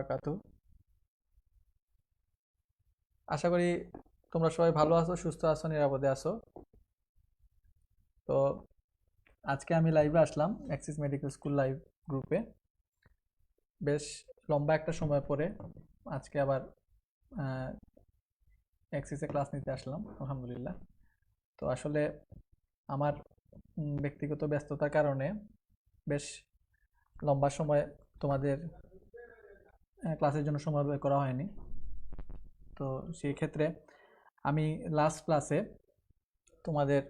বারাকাতু। আশা করি তোমরা সবাই ভালো আছো, সুস্থ আছো, নিরাপদে আছো। তো আজকে আমি লাইভে আসলাম অ্যাক্সিস মেডিকেল স্কুল লাইভ গ্রুপে। বেশ লম্বা একটা সময় পরে আজকে আবার অ্যাক্সিসে ক্লাস নিতে আসলাম, আলহামদুলিল্লাহ। তো আসলে আমার ব্যক্তিগত ব্যস্ততার কারণে বেশ লম্বা সময় তোমাদের ক্লাসের জন্য সময় বের করা হয়নি। তো সেই ক্ষেত্রে আমি লাস্ট ক্লাসে তোমাদের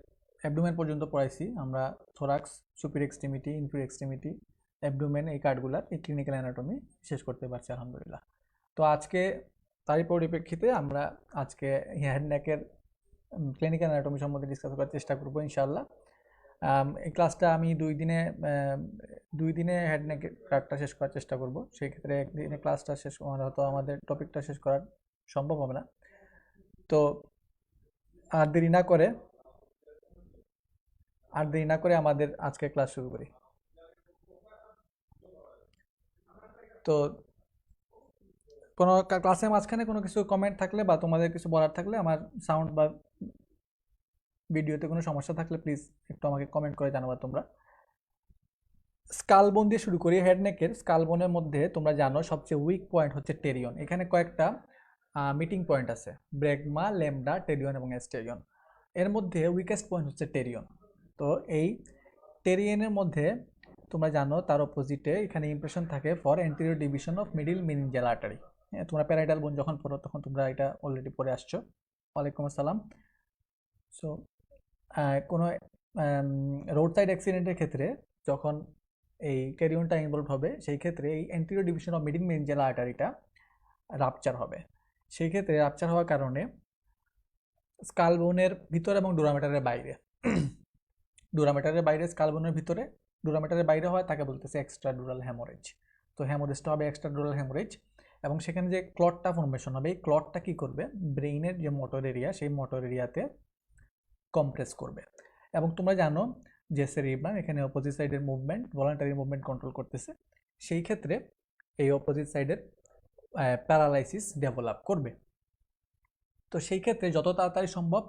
অ্যাবডোমেন পর্যন্ত পড়াইছি। আমরা thorax, superior extremity, inferior extremity, abdomen এই কার্ডগুলার এই ক্লিনিক্যাল অ্যানাটমি শেষ করতে পারছি আলহামদুলিল্লাহ। তো আজকে তারই পরিপ্রেক্ষিতে আমরা আজকে হেড নেকের ক্লিনিক্যাল অ্যানাটমি সম্বন্ধে ডিসকাস করার চেষ্টা করবো ইনশাআল্লাহ। এই ক্লাসটা আমি দুই দিনে হেড নেকের কার্ডটা শেষ করার চেষ্টা করব। সেই ক্ষেত্রে একদিনে ক্লাসটা শেষ মানে হয়তো আমাদের টপিকটা শেষ করা সম্ভব হবে না। তো আর দেরি না করে আমাদের আজকে ক্লাস শুরু করি। তো কোনো ক্লাসের মাঝখানে কোনো কিছু কমেন্ট থাকলে বা তোমাদের কিছু বলার থাকলে, আমার সাউন্ড বা ভিডিওতে কোনো সমস্যা থাকলে প্লিজ একটু আমাকে কমেন্ট করে জানাবা তোমরা। স্কাল বোন দিয়ে শুরু করি। হেড নেকের স্কাল বোনের মধ্যে তোমরা জানো সবচেয়ে উইক পয়েন্ট হচ্ছে টেরিয়ন। এখানে কয়েকটা মিটিং পয়েন্ট আছে, ব্রেগমা, ল্যামডা, টেরিয়ন এবং অ্যাস্টেরিয়ন। এর মধ্যে উইকেস্ট পয়েন্ট হচ্ছে টেরিয়ন। তো এই টেরিয়নের মধ্যে তোমরা জানো তার অপোজিটে এখানে ইমপ্রেশন থাকে for anterior division of middle meningeal artery. তোমরা প্যারাইটাল বোন যখন পড়ো তখন তোমরা এটা অলরেডি পড়ে আসছো। ওয়ালাইকুম আসসালাম। সো কোনো রোড সাইড অ্যাক্সিডেন্টের ক্ষেত্রে যখন এই টেরিয়নটা ইনভলভ হবে, সেই ক্ষেত্রে এই anterior division of middle meningeal আর্টারিটা রাপচার হবে। সেই ক্ষেত্রে রাপচার হওয়ার কারণে স্কাল বোনের ভিতরে এবং ডুরামেটারের বাইরে ডুরামেটারের বাইরে, স্কাল বোনের ভিতরে, ডুরামেটারের বাইরে হয় তাকে বলতেছে এক্সট্রা ডুরাল হ্যামোরেজ। তো হ্যামোরেজটা হবে এক্সট্রা ডুরাল হ্যামোরেজ, এবং সেখানে যে ক্লটটা ফর্মেশন হবে, এই ক্লটটা কি করবে, ব্রেইনের যে মোটর এরিয়া, সেই মোটর এরিয়াতে কম্প্রেস করবে। এবং তোমরা জানো যে সেরিব্রাম এখানে অপোজিট সাইডের মুভমেন্ট, ভলান্টারি মুভমেন্ট কন্ট্রোল করতেছে। সেই ক্ষেত্রে এই অপোজিট সাইডের প্যারালাইসিস ডেভেলপ করবে। তো সেই ক্ষেত্রে যত তাড়াতাড়ি সম্ভব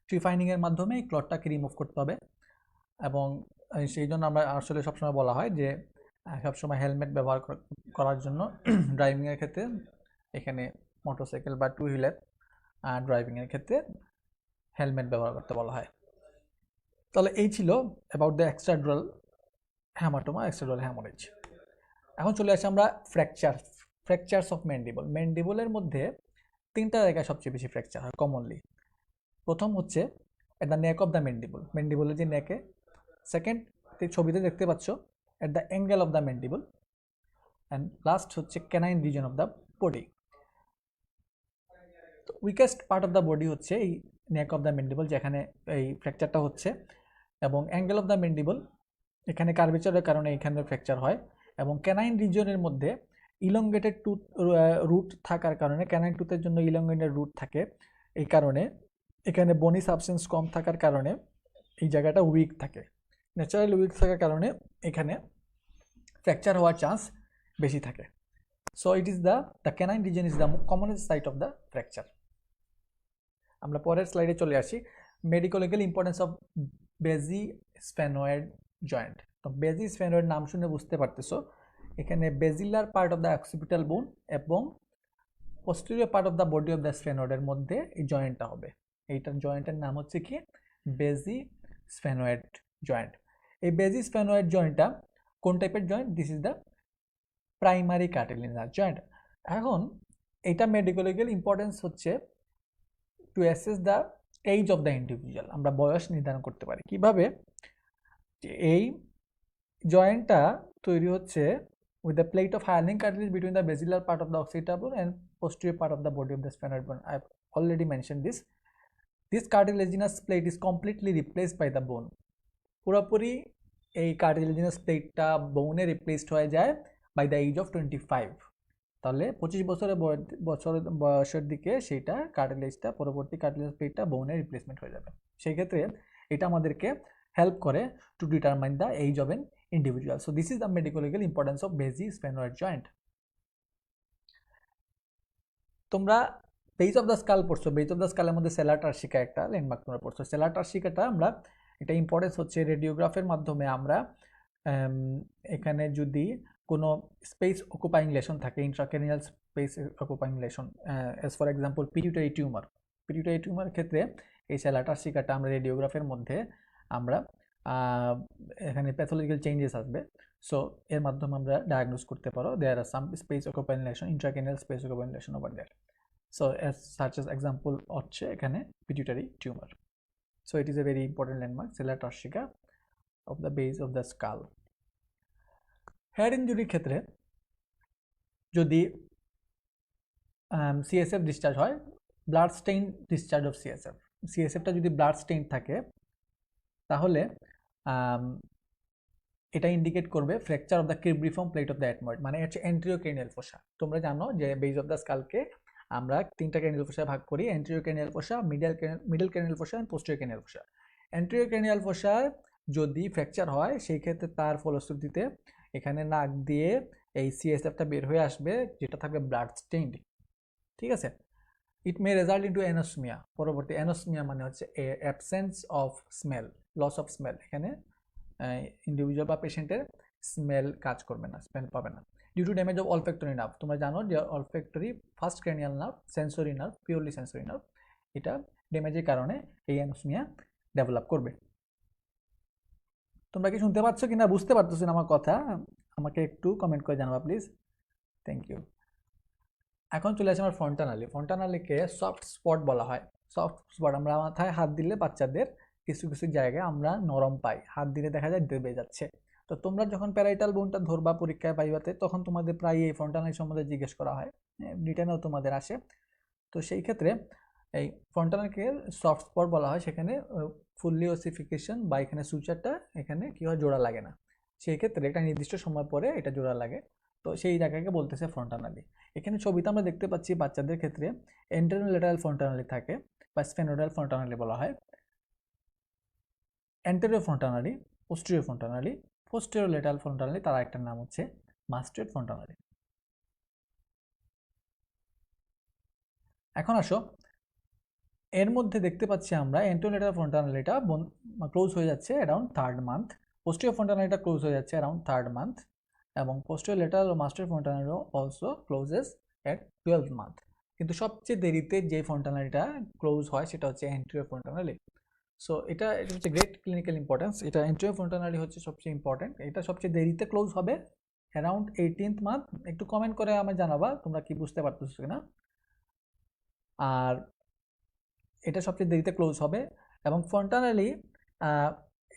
ট্রিফাইনিংয়ের মাধ্যমে এই ক্লটটাকে রিমুভ করতে হবে। এবং সেই জন্য আমরা আসলে সবসময় বলা হয় যে সবসময় হেলমেট ব্যবহার করার জন্য ড্রাইভিংয়ের ক্ষেত্রে, এখানে মোটরসাইকেল বা টু হুইলার ড্রাইভিংয়ের ক্ষেত্রে হেলমেট ব্যবহার করতে বলা হয়। তাহলে এই ছিল about the extradural haematoma, extradural haemorrhage. এখন চলে আসি আমরা ফ্র্যাকচারস অফ ম্যান্ডিবল। ম্যান্ডিবলের মধ্যে তিনটা জায়গায় সবচেয়ে বেশি ফ্র্যাকচার হয় কমনলি। প্রথম হচ্ছে at the neck of the mandible, ম্যান্ডিবলের যে নেকে। সেকেন্ড, ছবিতে দেখতে পাচ্ছ, at the angle of the mandible. And last হচ্ছে canine region of the body. Weakest part of the body হচ্ছে এই নেক অফ দ্য ম্যান্ডিবল, যেখানে এই ফ্র্যাকচারটা হচ্ছে, এবং অ্যাঙ্গেল অফ দ্য ম্যান্ডিবল এখানে কার্ভেচারের কারণে এখানে ফ্র্যাকচার হয়। এবং ক্যানাইন রিজনের মধ্যে ইলংগেটেড টুথ রুট থাকার কারণে, ক্যানাইন টুথের জন্য ইলংগেটেড রুট থাকে, এই কারণে এখানে বনি সাবস্টেন্স কম থাকার কারণে এই জায়গাটা উইক থাকে। ন্যাচারালি উইক থাকার কারণে এখানে ফ্র্যাকচার হওয়ার চান্স বেশি থাকে। So it is the canine region is the commonest site of the fracture. আমরা পরের স্লাইডে চলে আসি। Medicolegal importance of basisphenoid joint. তো বেজি স্ফেনয়েড নাম শুনে বুঝতে পারতেছো, এখানে basilar part of the occipital bone এবং posterior part of the body of the স্ফেনয়েডের মধ্যে এই জয়েন্টটা হবে। এইটার জয়েন্টের নাম হচ্ছে কি, বেজি স্ফেনয়েড জয়েন্ট। এই বেজি স্ফেনয়েড জয়েন্টটা কোন টাইপের joint? This is the primary cartilaginous joint. এখন এটা মেডিকোলজিক্যাল ইম্পর্টেন্স হচ্ছে to assess the age of the individual. আমরা বয়স নির্ধারণ করতে পারি কিভাবে? এই জয়েন্টটা তৈরি হচ্ছে with the plate of hyaline cartilage between the basilar part of the occipital bone and posterior part of the body of the sphenoid bone. I have already mentioned this. This cartilaginous plate is completely replaced by the bone. পুরোপুরি এই cartilaginous প্লেটটা বোনে replaced হয়ে যায় by the age of 25। তাহলে 25 বয়সের দিকে সেইটা কার্টিলেজটা, পরবর্তী কার্টিলেজ প্লেটটা বোনের রিপ্লেসমেন্ট হয়ে যাবে। সেই ক্ষেত্রে এটা আমাদেরকে হেল্প করে to determine the age of an individual. So this is the medical importance of Bézi sphenoid joint. তোমরা বেজ অফ দ্য স্কাল পড়ছো, বেজ অফ দ্য স্কালের মধ্যে সেলার টার্সিকা একটা ল্যান্ডমার্ক তোমরা পড়ছো। সেলার টার্সিকাটা আমরা, এটা ইম্পর্টেন্স হচ্ছে রেডিওগ্রাফের মাধ্যমে আমরা এখানে যদি কোনো স্পেস অকুপাইং লেশন থাকে, intracranial space occupying lesion, as for example pituitary tumour, pituitary tumour ক্ষেত্রে এই সেলার টার্সিকাটা আমরা রেডিওগ্রাফের মধ্যে আমরা এখানে প্যাথোলজিক্যাল চেঞ্জেস আসবে, সো এর মাধ্যমে আমরা ডায়াগনোস করতে পারো there are some space occupying lesion, intracranial space occupying lesion over there. So as such as example হচ্ছে এখানে pituitary tumor. So it is a very important landmark, sella turcica of the base of the skull. Head ইনজুরির ক্ষেত্রে যদি CSF discharge হয়, blood stain discharge of CSF, CSFটা যদি blood stain থাকে তাহলে এটা ইন্ডিকেট করবে fracture of the cribriform plate of the ethmoid, মানে হচ্ছে এন্টেরিয়র ক্রেনিয়াল ফোসা। তোমরা জানো যে বেজ অফ দ্য স্কালকে আমরা তিনটা ক্রেনিয়াল ফোসায় ভাগ করি, anterior cranial fossa, middle cranial fossa and posterior cranial fossa. Anterior cranial ফোসায় যদি ফ্র্যাকচার হয় সেই ক্ষেত্রে তার ফলশ্রুতিতে এখানে নাক দিয়ে এই সিএসএফটা বের হয়ে আসবে, যেটা থাকবে ব্লাড স্টেইনড, ঠিক আছে। It may result into anosmia, পরবর্তী অ্যানোসমিয়া মানে হচ্ছে absence of smell, loss of smell, এখানে ইন্ডিভিজুয়াল বা পেশেন্টের স্মেল কাজ করবে না, স্মেল পাবে না। Due to damage of olfactory nerve, তোমরা জানো যে olfactory first cranial nerve, sensory nerve, purely sensory nerve, এটা ড্যামেজের কারণে এই অ্যানোসমিয়া ডেভেলপ করবে। তোমরা কি শুনতে পাচ্ছ কিনা, বুঝতে পারতেছো আমার কথা? আমাকে একটু কমেন্ট করে জানাবা প্লিজ, থ্যাংক ইউ। এখন চলে আসে আমার ফন্টানালি। ফন্টানালিকে সফট স্পট বলা হয়। সফট স্পট, আমরা মাথায় হাত দিলে বাচ্চাদের কিছু কিছু জায়গায় আমরা নরম পাই, হাত দিলে দেখা যায় দেবে যাচ্ছে। তো তোমরা যখন প্যারাইটাল বোনটা ধরবা পরীক্ষায় পাইবাতে, তখন তোমাদের প্রায় এই ফন্টানালি সম্বন্ধে জিজ্ঞেস করা হয়, রিটেনেও তোমাদের আসে। তো সেই ক্ষেত্রে এই ফন্টানালকে সফট স্পট বলা হয়, সেখানে ফুললি ওসিফিকেশন বা এখানে সুচারটা এখানে কি হয়, জোড়া লাগে না, সেই ক্ষেত্রে একটা নির্দিষ্ট সময় পরে এটা জোড়া লাগে, তো সেই জায়গাকে বলতেছে ফন্টানালি। এখানে ছবিতে আমরা দেখতে পাচ্ছি বাচ্চাদের ক্ষেত্রে এন্টেরোলেটারাল ফন্টানালি থাকে বা স্ফেনোডাল ফন্টানালি বলা হয়। Anterior fontanelle, posterior fontanelle, posterior lateral fontanelle, তার একটা নাম হচ্ছে মাস্টেড ফন্টানালি। এখন আসো, এর মধ্যে দেখতে পাচ্ছি আমরা অ্যান্টেরোলেটারাল ফন্টানালিটা ক্লোজ হয়ে যাচ্ছে অ্যারাউন্ড 3rd মান্থ, পোস্টেরিয়র ফন্টানালিটা ক্লোজ হয়ে যাচ্ছে অ্যারাউন্ড 3rd মান্থ, এবং পোস্টেরিয়র লেটারাল ও মাস্টেড ফন্টানালিও also closes at 12th month. কিন্তু সবচেয়ে দেরিতে যে ফন্টানালিটা ক্লোজ হয় সেটা হচ্ছে অ্যান্টেরিয়র ফন্টানালি। সো এটা হচ্ছে গ্রেট ক্লিনিক্যাল ইম্পর্টেন্স, এটা অ্যান্টেরিয়র ফন্টানালি হচ্ছে সবচেয়ে ইম্পর্টেন্ট, এটা সবচেয়ে দেরিতে ক্লোজ হবে অ্যারাউন্ড 18th মান্থ। একটু কমেন্ট করে আমার জানাবা তোমরা কি বুঝতে পারতেছো কিনা। আর এটা সবচেয়ে দেরিতে ক্লোজ হবে, এবং ফন্টানালি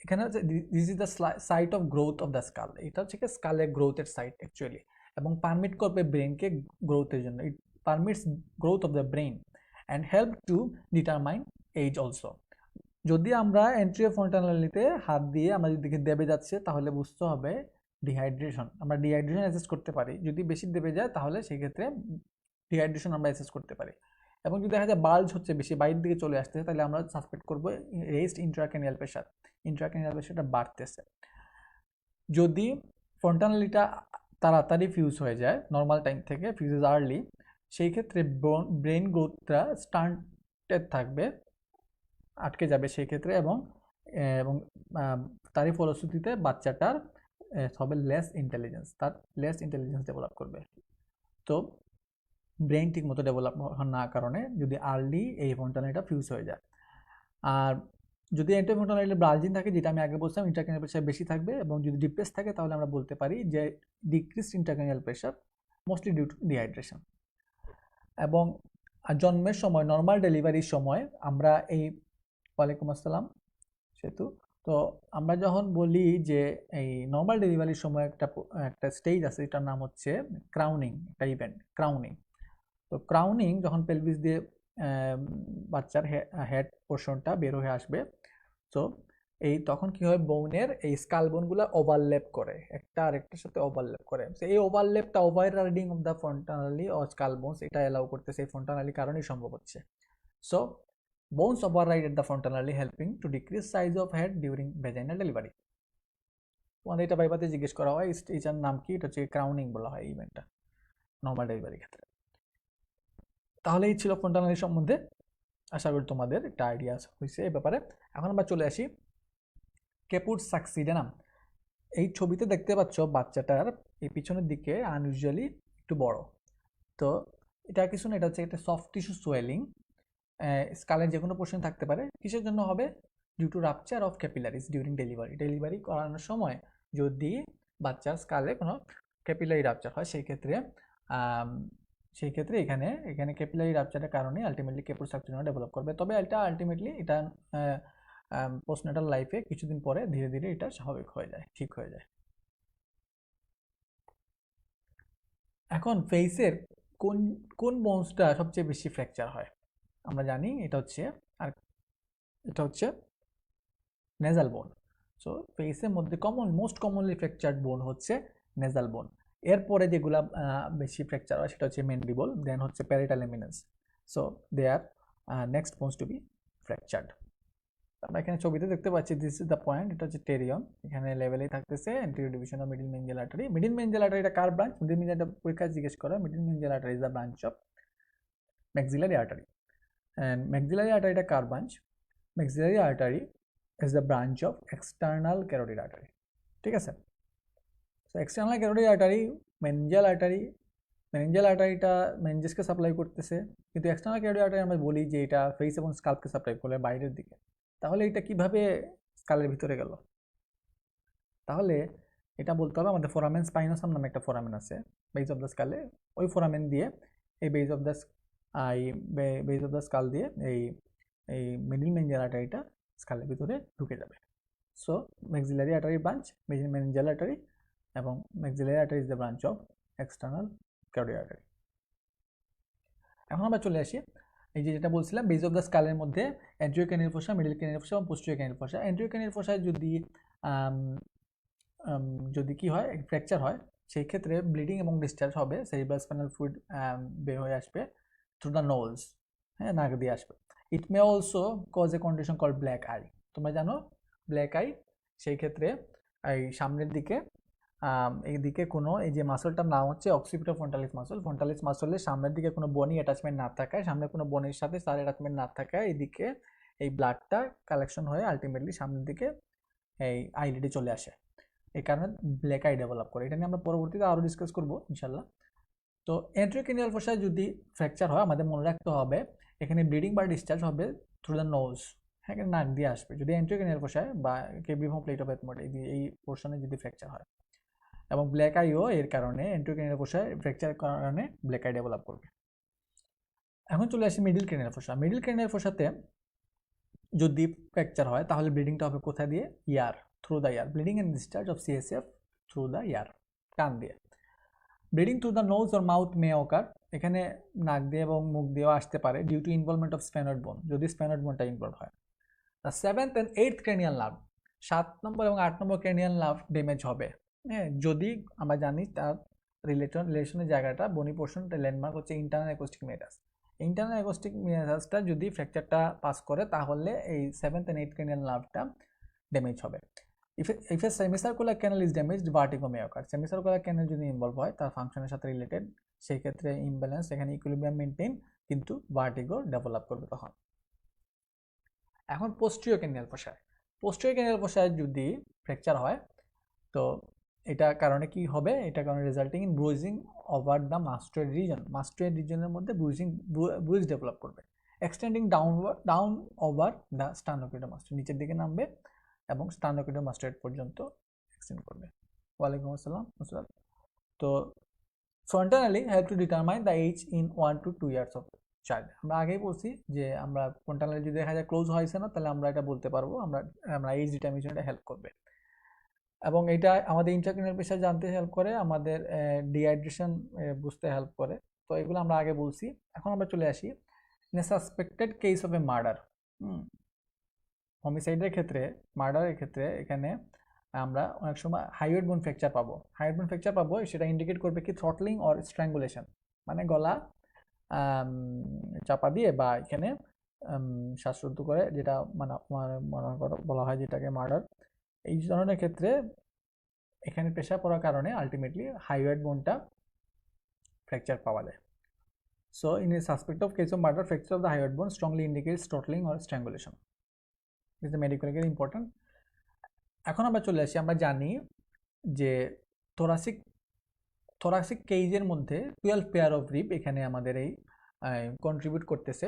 এখানে হচ্ছে this is the site of growth of the skull, এটা হচ্ছে স্কালের গ্রোথের সাইট অ্যাকচুয়ালি, এবং পারমিট করবে ব্রেনকে গ্রোথের জন্য, it permits growth of the brain and help to determine age also. যদি আমরা অ্যান্টেরিয়র ফন্টানালিতে হাত দিয়ে আমরা যদি দেবে যাচ্ছে তাহলে বুঝতে হবে ডিহাইড্রেশন, আমরা ডিহাইড্রেশন অ্যাসেস করতে পারি, যদি বেশি দেবে যায় তাহলে সেই ক্ষেত্রে ডিহাইড্রেশন আমরা অ্যাসেস করতে পারি, এবং যদি দেখা যায় বাল্জ হচ্ছে বেশি বাইরের দিকে চলে আসতেছে তাহলে আমরা সাসপেক্ট করবো রেস্ট ইন্ট্রাক্রেনিয়াল প্রেশার, ইন্ট্রাক্রেনিয়াল প্রেশারটা বাড়তেছে। যদি ফন্টানালিটা তাড়াতাড়ি ফিউজ হয়ে যায় নর্মাল টাইম থেকে, ফিউজেস আর্লি, সেই ক্ষেত্রে ব্রেন গ্রোথটা স্টান্টেড থাকবে, আটকে যাবে সেই ক্ষেত্রে, এবং এবং তারই ফলশ্রুতিতে বাচ্চাটার হবে লেস ইন্টেলিজেন্স, তার লেস ইন্টেলিজেন্স ডেভেলপ করবে। তো ব্রেন ঠিক মতো ডেভেলপ না কারণে যদি আর্লি এই ফন্টানালিটা ফিউজ হয়ে যায়। আর যদি অ্যান্টেরিয়র ফন্টানালি ব্রালজিন থাকে, যেটা আমি আগে বলছিলাম, ইন্ট্রাক্রেনিয়াল প্রেশার বেশি থাকবে, এবং যদি ডিপ্রেস থাকে তাহলে আমরা বলতে পারি যে decrease intracranial pressure, mostly due to dehydration. এবং জন্মের সময়, নর্মাল ডেলিভারির সময় আমরা এই, ওয়ালাইকুম আসসালাম সেতু, তো আমরা যখন বলি যে এই নর্মাল ডেলিভারির সময় একটা স্টেজ আছে, এটার নাম হচ্ছে ক্রাউনিং, একটা ইভেন্ট ক্রাউনিং। তো ক্রাউনিং যখন পেলভিস দিয়ে বাচ্চার হেড পোর্শনটা বের হয়ে আসবে, তো এই তখন কি হয়, বোনের এই স্কাল বোনগুলো ওভারল্যাপ করে, একটা আরেকটার সাথে ওভারল্যাপ করে, এই ওভারল্যাপটা, overriding of the fontanelle ও স্কাল বোনস, এটা এলাও করতেছে এই ফন্টানালি কারণেই সম্ভব হচ্ছে। So bones override at the frontalie helping to decrease size of head during vaginal delivery. তোমাদের এটা বাইবাতে জিজ্ঞেস করা হয় এটার নাম কি, এটা হচ্ছে ক্রাউনিং বলা হয় ইভেন্টটা নর্মাল ডেলিভারি ক্ষেত্রে। তাহলে এই ছিল ফ্রন্টাল সম্বন্ধে। আশা করি তোমাদের একটা আইডিয়া হয়েছে এই ব্যাপারে। এখন আমরা চলে আসি ক্যাপুট সাকসিডেনাম। এই ছবিতে দেখতে পাচ্ছ বাচ্চাটার এই পিছনের দিকে আনইউজুয়ালি একটু বড়। তো এটা কিছু না, এটা হচ্ছে একটা সফট টিস্যু সোয়েলিং, স্কালের যে কোনো পোর্শন থাকতে পারে। কিসের জন্য হবে? Due to rupture of capillaries during delivery করানোর সময় যদি বাচ্চার স্কালে কোনো ক্যাপিলারি রাপচার হয় সেই ক্ষেত্রে এখানে ক্যাপিলারি রাপচারের কারণে আলটিমেটলি ক্যাপুট সাকসিডেনাম ডেভেলপ করবে। তবে এটা আলটিমেটলি এটা পোস্টনেটাল লাইফে কিছুদিন পরে ধীরে ধীরে এটা স্বাভাবিক হয়ে যায়, ঠিক হয়ে যায়। এখন ফেসের কোন কোন বোনসটা সবচেয়ে বেশি ফ্র্যাকচার হয়? আমরা জানি এটা হচ্ছে নেজাল বোন। সো ফেসের মধ্যে মোস্ট কমনলি ফ্র্যাকচার্ড বোন হচ্ছে নেজাল বোন। এরপরে যেগুলা বেশি ফ্র্যাকচার হয় সেটা হচ্ছে ম্যান্ডিবল, দেন হচ্ছে parietal eminence. So they are next bones to be fractured. আমরা এখানে ছবিতে দেখতে পাচ্ছি দিস ইজ দ্য পয়েন্ট, এটা হচ্ছে টেরিয়ম। এখানে লেভেলেই থাকতেছে anterior division of middle meningeal artery. Middle meningeal artery এটা কার ব্রাঞ্চ? মিডল মেঞ্জিয়াল পরীক্ষা জিজ্ঞেস করা। Middle meningeal artery is the branch of maxillary artery. And maxillary artery এটা কার branch? Maxillary artery is the branch of external carotid artery. ঠিক আছে? So external carotid artery, meningeal আর্টারিটা মেঞ্জিসকে সাপ্লাই করতেছে, কিন্তু এক্সটার্নাল ক্যারোটিড আর্টারি আমরা বলি যে এটা ফেস এবং স্কাল্পকে সাপ্লাই করে বাইরের দিকে। তাহলে এটা কিভাবে স্কালের ভিতরে গেল? তাহলে এটা বলতে হবে আমাদের ফোরামেন স্পাইনোসাম নামে একটা ফোরামেন আছে বেস অফ দ্য স্কালে। ওই ফোরামেন দিয়ে এই বেস অফ দ্য স্কাল দিয়ে এই মিডল মেঞ্জিয়াল আর্টারিটা স্কালের ভিতরে ঢুকে যাবে। So maxillary artery branch, meningeal artery, এবং maxillary artery is the branch of external carotid artery. এখন আমরা চলে আসি এই যেটা বলছিলাম বেস অফ দ্য স্কালের মধ্যে অ্যান্টেরিয়র ক্যানিয়াল ফোসা, মিডল ক্যানিয়াল ফোসা এবং পোস্টেরিয়র ক্যানিয়াল ফোসা। অ্যান্টেরিয়র ক্যানিয়াল ফোসায় যদি কি হয়, ফ্র্যাকচার হয়, সেই ক্ষেত্রে ব্লিডিং এবং ডিসচার্জ হবে, সেরিব্রাল স্পাইনাল ফ্লুইড বের হয়ে আসবে থ্রু দ্য নোজ, হ্যাঁ, নাক দিয়ে আসবে। It may also cause a condition call black eye. তোমরা জানো ব্ল্যাক আই, সেই ক্ষেত্রে এই সামনের দিকে এইদিকে কোনো এই যে মাসলটার নাম হচ্ছে অক্সিপিটো ফ্রন্টালিস মাসল। ফ্রন্টালিস মাসলের সামনের দিকে কোনো বনি অ্যাটাচমেন্ট না থাকায়, সামনে কোনো বনির সাথে তার অ্যাটাচমেন্ট না থাকায় এইদিকে এই ব্লাডটা কালেকশন হয়ে আলটিমেটলি সামনের দিকে এই আইলিডে চলে আসে। এই কারণে ব্ল্যাক আই ডেভেলপ করে। এটা নিয়ে আমরা পরবর্তীতে আরও ডিসকাস করবো ইনশাল্লাহ। তো অ্যান্টেরিয়র ক্যানিয়াল ফোসায় যদি ফ্র্যাকচার হয় আমাদের মনে রাখতে হবে এখানে ব্লিডিং বা ডিসচার্জ হবে থ্রু দ্য নোজ, হ্যাঁ, এখানে নাক দিয়ে আসবে যদি অ্যান্টেরিয়র ক্যানিয়াল ফোসায় বা কেব্রিফর্ম প্লেট অফ এথমোড এই পোর্শনে যদি ফ্র্যাকচার হয়। এবং ব্ল্যাক আইও এর কারণে অ্যান্টেরিয়র ক্যানিয়াল ফোসায় ফ্র্যাকচারের কারণে ব্ল্যাক আই ডেভেলপ করবে। এখন চলে আসি মিডল ক্যানিয়াল ফোসা। মিডল ক্যানিয়াল ফোসাতে যদি ফ্র্যাকচার হয় তাহলে ব্লিডিংটা হবে কোথায় দিয়ে? Ear, through the ear. Bleeding and discharge of CSF through the ear, কান দিয়ে। Bleeding through the nose or mouth may occur, এখানে নাক দিয়ে এবং মুখ দিয়েও আসতে পারে due to involvement of sphenoid bone, যদি স্প্যানয়েড বোনটা ইনভলভ হয়। The 7th and 8th cranial nerve, 7 নম্বর এবং 8 নম্বর ক্রেনিয়াল নার্ভ ড্যামেজ হবে, হ্যাঁ, যদি আমরা জানি তার রিলেশনের জায়গাটা বনি পোর্শন, ল্যান্ডমার্ক হচ্ছে internal acoustic meatus. Internal acoustic মেটাসটা যদি ফ্র্যাকচারটা পাস করে তাহলে এই 7th and 8th ক্রেনিয়াল নার্ভটা ড্যামেজ হবে। If a semicircular canal is damaged, vertigo may occur. Semicircular canal যদি ইনভলভ হয় তার ফাংশনের সাথে রিলেটেড, সেই ক্ষেত্রে ইমব্যালেন্স, এখানে ইকুইলিব্রিয়াম মেইনটেইন, কিন্তু ভার্টিগো ডেভেলপ করবে তখন। এখন পোস্টেরিয়র ক্যানিয়াল ফোসায় যদি ফ্র্যাকচার হয় তো এটা কারণে কি হবে? এটা কারণে রেজাল্টিং ইন ব্রুজিং ওভার দ্য মাস্টোয়েড রিজনের মধ্যে ব্রুজ ডেভেলপ করবে, এক্সটেন্ডিং ডাউন ওভার দ্য স্টার্নোক্লিডোমাস্টয়েড, নিচের দিকে নামবে এবং স্টার্নোক্লিডোমাস্টয়েড পর্যন্ত এক্সটেন্ড করবে। ওয়ালাইকুম আসসালাম। তো frontally have to determine the age in 1 to 2 years of child. আমরা আগেই বলছি যে আমরা ফ্রন্টালি যদি দেখা যায় ক্লোজ হয়েছে না তাহলে আমরা এটা বলতে পারবো, আমরা এজ ডিটারমিনেশনটা হেল্প করবে। এবং এটা আমাদের ইন্ট্রাক্রেনিয়াল প্রেশার জানতে হেল্প করে, আমাদের ডিহাইড্রেশন বুঝতে হেল্প করে। তো এগুলো আমরা আগে বলছি। এখন আমরা চলে আসি in a suspected case of a murder. হোমিসাইডের ক্ষেত্রে, মার্ডারের ক্ষেত্রে এখানে আমরা অনেক সময় হাইওয়েড বোন ফ্র্যাকচার পাবো। সেটা ইন্ডিকেট করবে কি? থ্রটলিং অর স্ট্র্যাঙ্গুলেশন, মানে গলা চাপা দিয়ে বা এখানে শ্বাসরুদ্ধ করে, যেটা মানে বলা হয় যেটাকে মার্ডার। এই ধরনের ক্ষেত্রে এখানে প্রেশার পড়ার কারণে আলটিমেটলি হাইওয়েড বোনটা ফ্র্যাকচার পাওয়া যায়। So in a suspect of case of murder, fracture of the hyoid bone strongly indicates throttling or strangulation. This is medically important. এখন আমরা চলে আসি, আমরা জানি যে thoracic কেজের মধ্যে 12 পেয়ার অফ রিব এখানে আমাদের এই কন্ট্রিবিউট করতেছে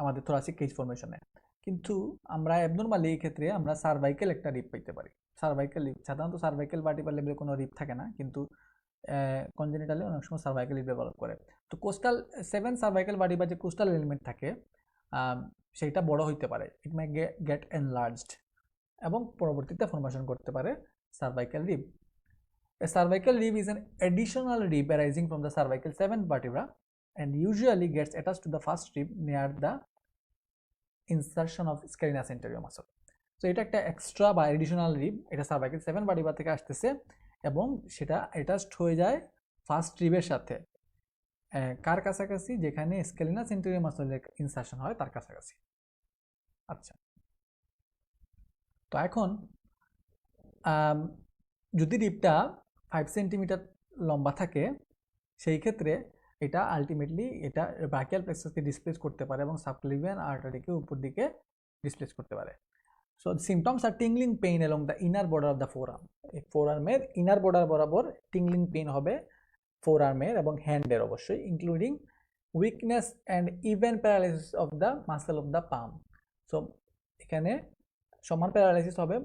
আমাদের thoracic কেজ ফর্মেশনে। কিন্তু আমরা অ্যাবনরমালি এই ক্ষেত্রে আমরা সার্ভাইকেল একটা রিব পেতে পারি। সার্ভাইকেল রিব সাধারণত সার্ভাইকেল ভার্টিব্রাল লেভেলে কোনো রিব থাকে না, কিন্তু কনজেনিটালি অনেক সময় সার্ভাইকেল রিব ডেভেলপ করে। তো কোস্টাল 7 সার্ভাইকেল ভার্টিব্রা যে কোস্টাল এলিমেন্ট থাকে সেইটা বড় হইতে পারে, ইট মে গেট এনলার্জড, এবং পরবর্তীতে ফর্মেশন করতে পারে cervical rib. A cervical rib is an additional rib arising from the cervical 7 vertebra and usually gets attached to the first rib near the insertion of scalenus anterior muscle. So এটা একটা extra বা additional rib, এটা cervical 7 vertebra থেকে আসতেছে এবং সেটা attached হয়ে যায় ফার্স্ট রিবের সাথে। কার কাছাকাছি? যেখানে স্কেলিনাস এন্টেরিয়র মাসলের ইনসারশন হয় তার কাছাকাছি। আচ্ছা, তো এখন যদি রিবটা 5 সেন্টিমিটার লম্বা থাকে সেই ক্ষেত্রে এটা আলটিমেটলি এটা ব্রাকিয়াল প্লেক্সাসকে ডিসপ্লেস করতে পারে এবং সাবক্লিভিয়ান আর্টারিকে উপর দিকে ডিসপ্লেস করতে পারে। So symptoms are tingling pain along the inner border of the forearm. এই ফোরআর্মের ইনার বর্ডার বরাবর টিংলিং পেইন হবে ফোরআর্মের এবং হ্যান্ডের অবশ্যই, including weakness and even paralysis of the muscle of the palm. So এখানে সমান প্যারালাইসিস হবে,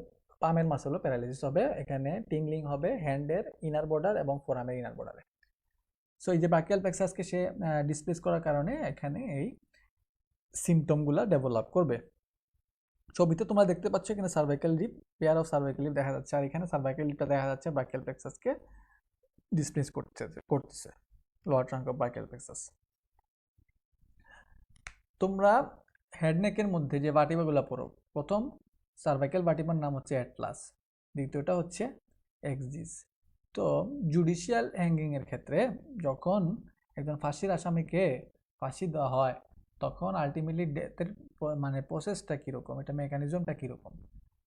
পামের মাসেলও প্যারালাইসিস হবে, এখানে টিংলিং হবে হ্যান্ডের ইনার বর্ডার এবং ফোরআর্মের ইনার বর্ডারে। সো এই যে ব্রাকিয়াল প্লেক্সাসকে সে ডিসপ্লেস করার কারণে এখানে এই সিমটমগুলো ডেভেলপ করবে। ছবিতে তোমরা দেখতে পাচ্ছ এখানে cervical rib, pair of cervical rib দেখা যাচ্ছে, আর এখানে সার্ভাইকাল রিবটা দেখা যাচ্ছে ব্রাকিয়াল প্লেক্সাসকে ডিসপ্লেস করতেছে, lower trunk of brachial plexus. তোমরা হেড নেকের মধ্যে যে ভার্টিব্রাগুলো পড়ো, প্রথম সার্ভাইকাল ভার্টিব্রার নাম হচ্ছে অ্যাটলাস, দ্বিতীয়টা হচ্ছে এক্সিস। তো জুডিশিয়াল হ্যাঙ্গিং এর ক্ষেত্রে যখন একজন ফাঁসির আসামিকে ফাঁসি দেওয়া হয় তখন আলটিমেটলি ডেথের মানে প্রসেসটা কীরকম, এটা মেকানিজমটা কীরকম।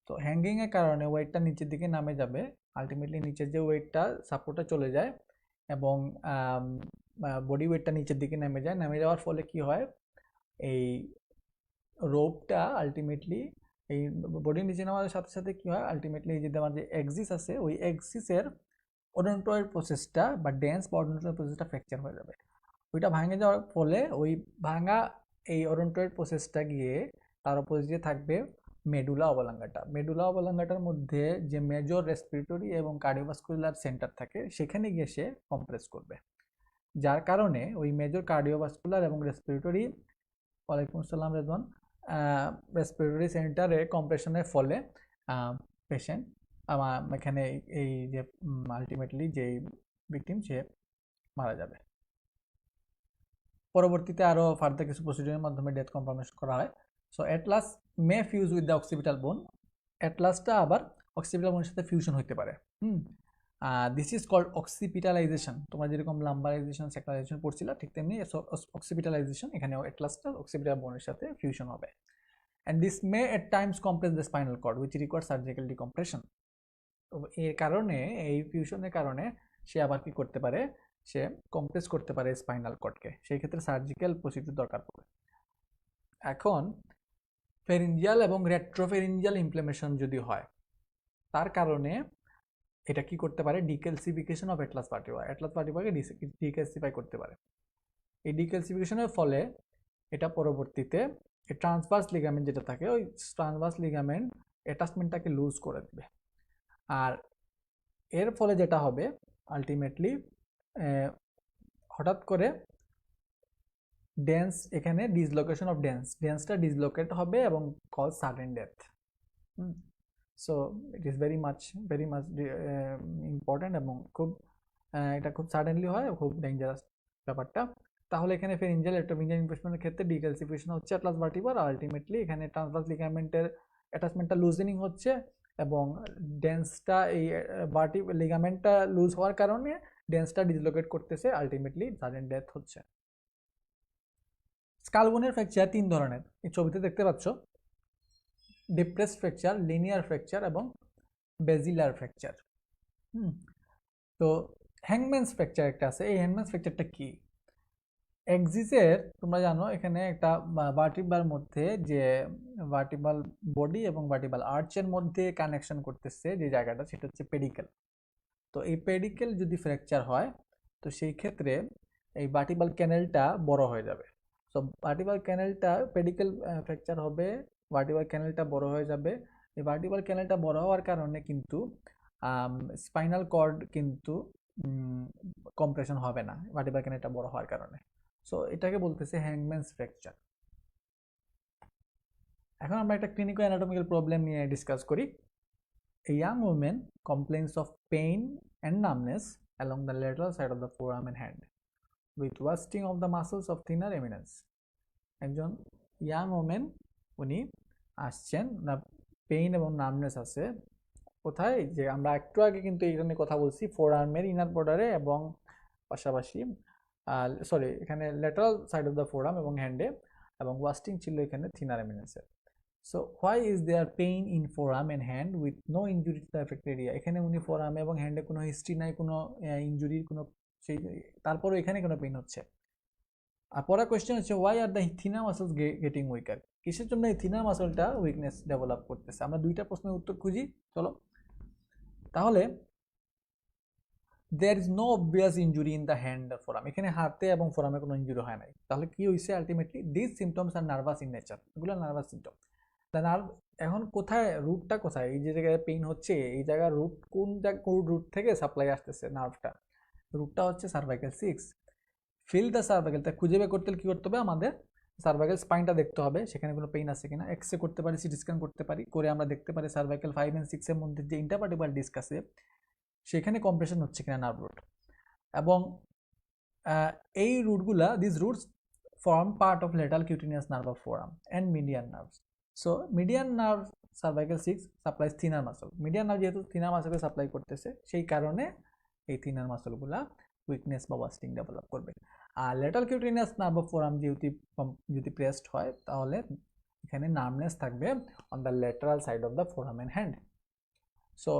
তো হ্যাঙ্গিংয়ের কারণে ওয়েটটা নিচের দিকে নামে যাবে, আলটিমেটলি নিচের যে ওয়েটটা সাপোর্টে চলে যায় এবং বডি ওয়েটটা নিচের দিকে নেমে যায়, নেমে যাওয়ার ফলে কি হয়, এই রোপটা আলটিমেটলি এই বডির নিচে নামার সাথে সাথে কি হয়, আলটিমেটলি এই যে আমার যে এক্সিস আছে ওই এক্সিসের ওডন্টয়েড প্রসেসটা বা ডেন্স বা ওডন্টয়েড প্রসেসটা ফ্র্যাকচার হয়ে যাবে। ওইটা ভেঙে যাওয়ার ফলে ওই ভাঙা এই ওডন্টয়েড প্রসেসটা গিয়ে তার অপোজিটে থাকবে মেডুলা অবলাঙ্গাটা। মেডুলা অবলাঙ্গাটার মধ্যে যে মেজর রেসপিরেটরি এবং কার্ডিওভাস্কুলার সেন্টার থাকে সেখানে গিয়ে সে কম্প্রেস করবে, যার কারণে ওই মেজর কার্ডিওভাস্কুলার এবং রেসপিরেটরি, ওয়ালাইকুম আসসালাম রেদওয়ান, রেসপিরেটরি সেন্টারে কম্প্রেশনের ফলে পেশেন্ট এখানে এই যে আলটিমেটলি যে ভিকটিম সে মারা যাবে। পরবর্তীতে আরও ফার্দার কিছু প্রসিডিউরের মাধ্যমে ডেথ কনফার্মেশন করা হয়। So atlas may fuse with the occipital bone, অ্যাটলাসটা আবার অক্সিপিটাল বোনের সাথে ফিউশন হতে পারে। This is called occipitalisation. তোমরা যেরকম লাম্বারাইজেশন সেক্টারাইজেশন পড়ছিলা ঠিক তেমনি অক্সিপিটালাইজেশন, এখানে অ্যাটলাসটা অক্সিপিটাল বোনের সাথে ফিউশন হবে। And this may at times compress the spinal cord which require surgical decompression. তো এর কারণে এই ফিউশনের কারণে সে আবার কি করতে পারে, সে কম্প্রেস করতে পারে স্পাইনাল কর্ডকে, সেই ক্ষেত্রে সার্জিক্যাল প্রসিডিউর দরকার পড়ে। এখন ফেরিঞ্জিয়াল এবং রেট্রোফেরিঞ্জিয়াল ইনফ্লামেশন যদি হয় তার কারণে এটা কি করতে পারে, decalcification of atlas vertebra, atlas ভার্টিব্রাকে ডিক্যালসিফাই করতে পারে। এই ডিক্যালসিফিকেশনের ফলে এটা পরবর্তীতে ট্রান্সভার্স লিগামেন্ট যেটা থাকে ওই ট্রান্সভার্স লিগামেন্ট অ্যাটাচমেন্টটাকে লুজ করে দেবে, আর এর ফলে যেটা হবে আলটিমেটলি হঠাৎ করে ডেন্স, এখানে ডিসলোকেশন অফ ডেন্সটা ডিসলোকেট হবে এবং cause sudden death. So it is very much important এবং খুব এটা খুব সাডেনলি হয়, খুব ডেঞ্জারাস ব্যাপারটা। তাহলে এখানে ফেরিঞ্জিয়াল রেট্রোফেরিঞ্জিয়াল ইনফ্লামেশনের ক্ষেত্রে ডিক্যালসিফিকেশন হচ্ছে অ্যাটলাস ভার্টিব্রা, আলটিমেটলি এখানে ট্রান্সভার্স লিগামেন্টের অ্যাটাচমেন্টটা লুজেনিং হচ্ছে এবং ডেন্সটা এই লিগামেন্টটা লুজ হওয়ার কারণে ডেন্সটা ডিসলোকেট করতেছে, আলটিমেটলি সাডেন ডেথ হচ্ছে। স্কালবোনের ফ্র্যাকচার 3 ধরনের, এই ছবিতে দেখতে পাচ্ছ, ডিপ্রেসড ফ্র্যাকচার, লিনিয়ার ফ্র্যাকচার এবং বেজিলার ফ্র্যাকচার। তো হ্যাংম্যানস ফ্র্যাকচার একটা আছে। এই হ্যাংম্যানস ফ্র্যাকচারটা কি? এক্সিসের তোমরা জানো এখানে একটা ভার্টিব্রার মধ্যে যে ভার্টিব্রাল বডি এবং ভার্টিব্রাল আর্চের মধ্যে কানেকশন করতেছে যে জায়গাটা সেটা হচ্ছে পেডিকেল। তো এই পেডিকেল যদি ফ্র্যাকচার হয় তো সেই ক্ষেত্রে এই ভার্টিব্রাল ক্যানেলটা বড় হয়ে যাবে। তো ভার্টিব্রাল ক্যানেলটা পেডিকেল ফ্র্যাকচার হবে, ভার্টিব্রাল ক্যানেলটা বড় হয়ে যাবে। এই ভার্টিব্রাল ক্যানেলটা বড় হওয়ার কারণে কিন্তু স্পাইনাল কর্ড কিন্তু কম্প্রেশন হবে না ভার্টিব্রাল ক্যানেলটা বড় হওয়ার কারণে। সো এটাকে বলতেছে হ্যাংম্যানস ফ্র্যাকচার। এখন আমরা একটা ক্লিনিক্যাল অ্যানাটমিক্যাল প্রবলেম নিয়ে ডিসকাস করি। A young woman complains of pain and numbness along the lateral side of the forearm and hand with wasting of the muscles of thinner eminence. একজন young women উনি আসছেন না, pain এবং numbness আছে কোথায়, যে আমরা একটু আগে কিন্তু এইটা নিয়ে কথা বলছি ফোর আর্মের ইনার বর্ডারে এবং পাশাপাশি সরি এখানে lateral side of the forearm এবং হ্যান্ডে, এবং ওয়াস্টিং ছিল এখানে থিনার এমিনেন্সে। So why is there pain in forearm and hand with no injury to the affected area? এখানে উনি ফোরামে এবং হ্যান্ডে কোনো হিস্ট্রি নাই, কোনো ইঞ্জুরির কোনো সেই, তারপরেও এখানে কোনো পেইন হচ্ছে। আর পরের কোয়েশ্চেন হচ্ছে why are the thinner muscles getting weaker? কিসের জন্য এই থিনার মাসলটা উইকনেস ডেভেলপ করতেছে? আমরা দুইটা প্রশ্নের উত্তর খুঁজি, চলো। তাহলে there is no obvious injury in the hand আর ফোরাম, এখানে হাতে এবং ফোরামে কোনো ইঞ্জুরি হয় নাই। তাহলে কি হয়েছে ultimately? This symptoms are nervous in nature, এগুলো নার্ভাস সিমটম। তা নার্ভ এখন কোথায়, রুটটা কোথায়? এই যে জায়গায় পেইন হচ্ছে এই জায়গার রুট কোন রুট থেকে সাপ্লাই আসতেছে নার্ভটা? রুটটা হচ্ছে সার্ভাইকাল 6। ফিল দ্য সার্ভাইকাল, তা খুঁজে বের করতে কি করতে হবে? আমাদের সার্ভাইকাল স্পাইনটা দেখতে হবে সেখানে কোনো পেইন আছে কিনা। এক্সরে করতে পারি, সিটি স্ক্যান করতে পারি, করে আমরা দেখতে পারি সার্ভাইকাল 5 and 6 এর মধ্যে যে ইন্টারভার্টিব্রাল ডিস্ক আছে সেখানে কম্প্রেশন হচ্ছে কিনা নার্ভ রুট। এবং এই রুটগুলা, this roots form part of lateral cutaneous nerve of forearm and median nerves. So median nerve cervical 6 supplies thenar muscle. Median nerve যেহেতু থিনার মাসলকে সাপ্লাই করতেছে সেই কারণে এই থিনার মাসলগুলা উইকনেস বা ওয়াস্টিং ডেভেলপ করবে। আর lateral cutaneous nerve of forearm যদি প্রেসড হয় তাহলে এখানে নার্ভনেস থাকবে on the lateral side of the forearm and hand. So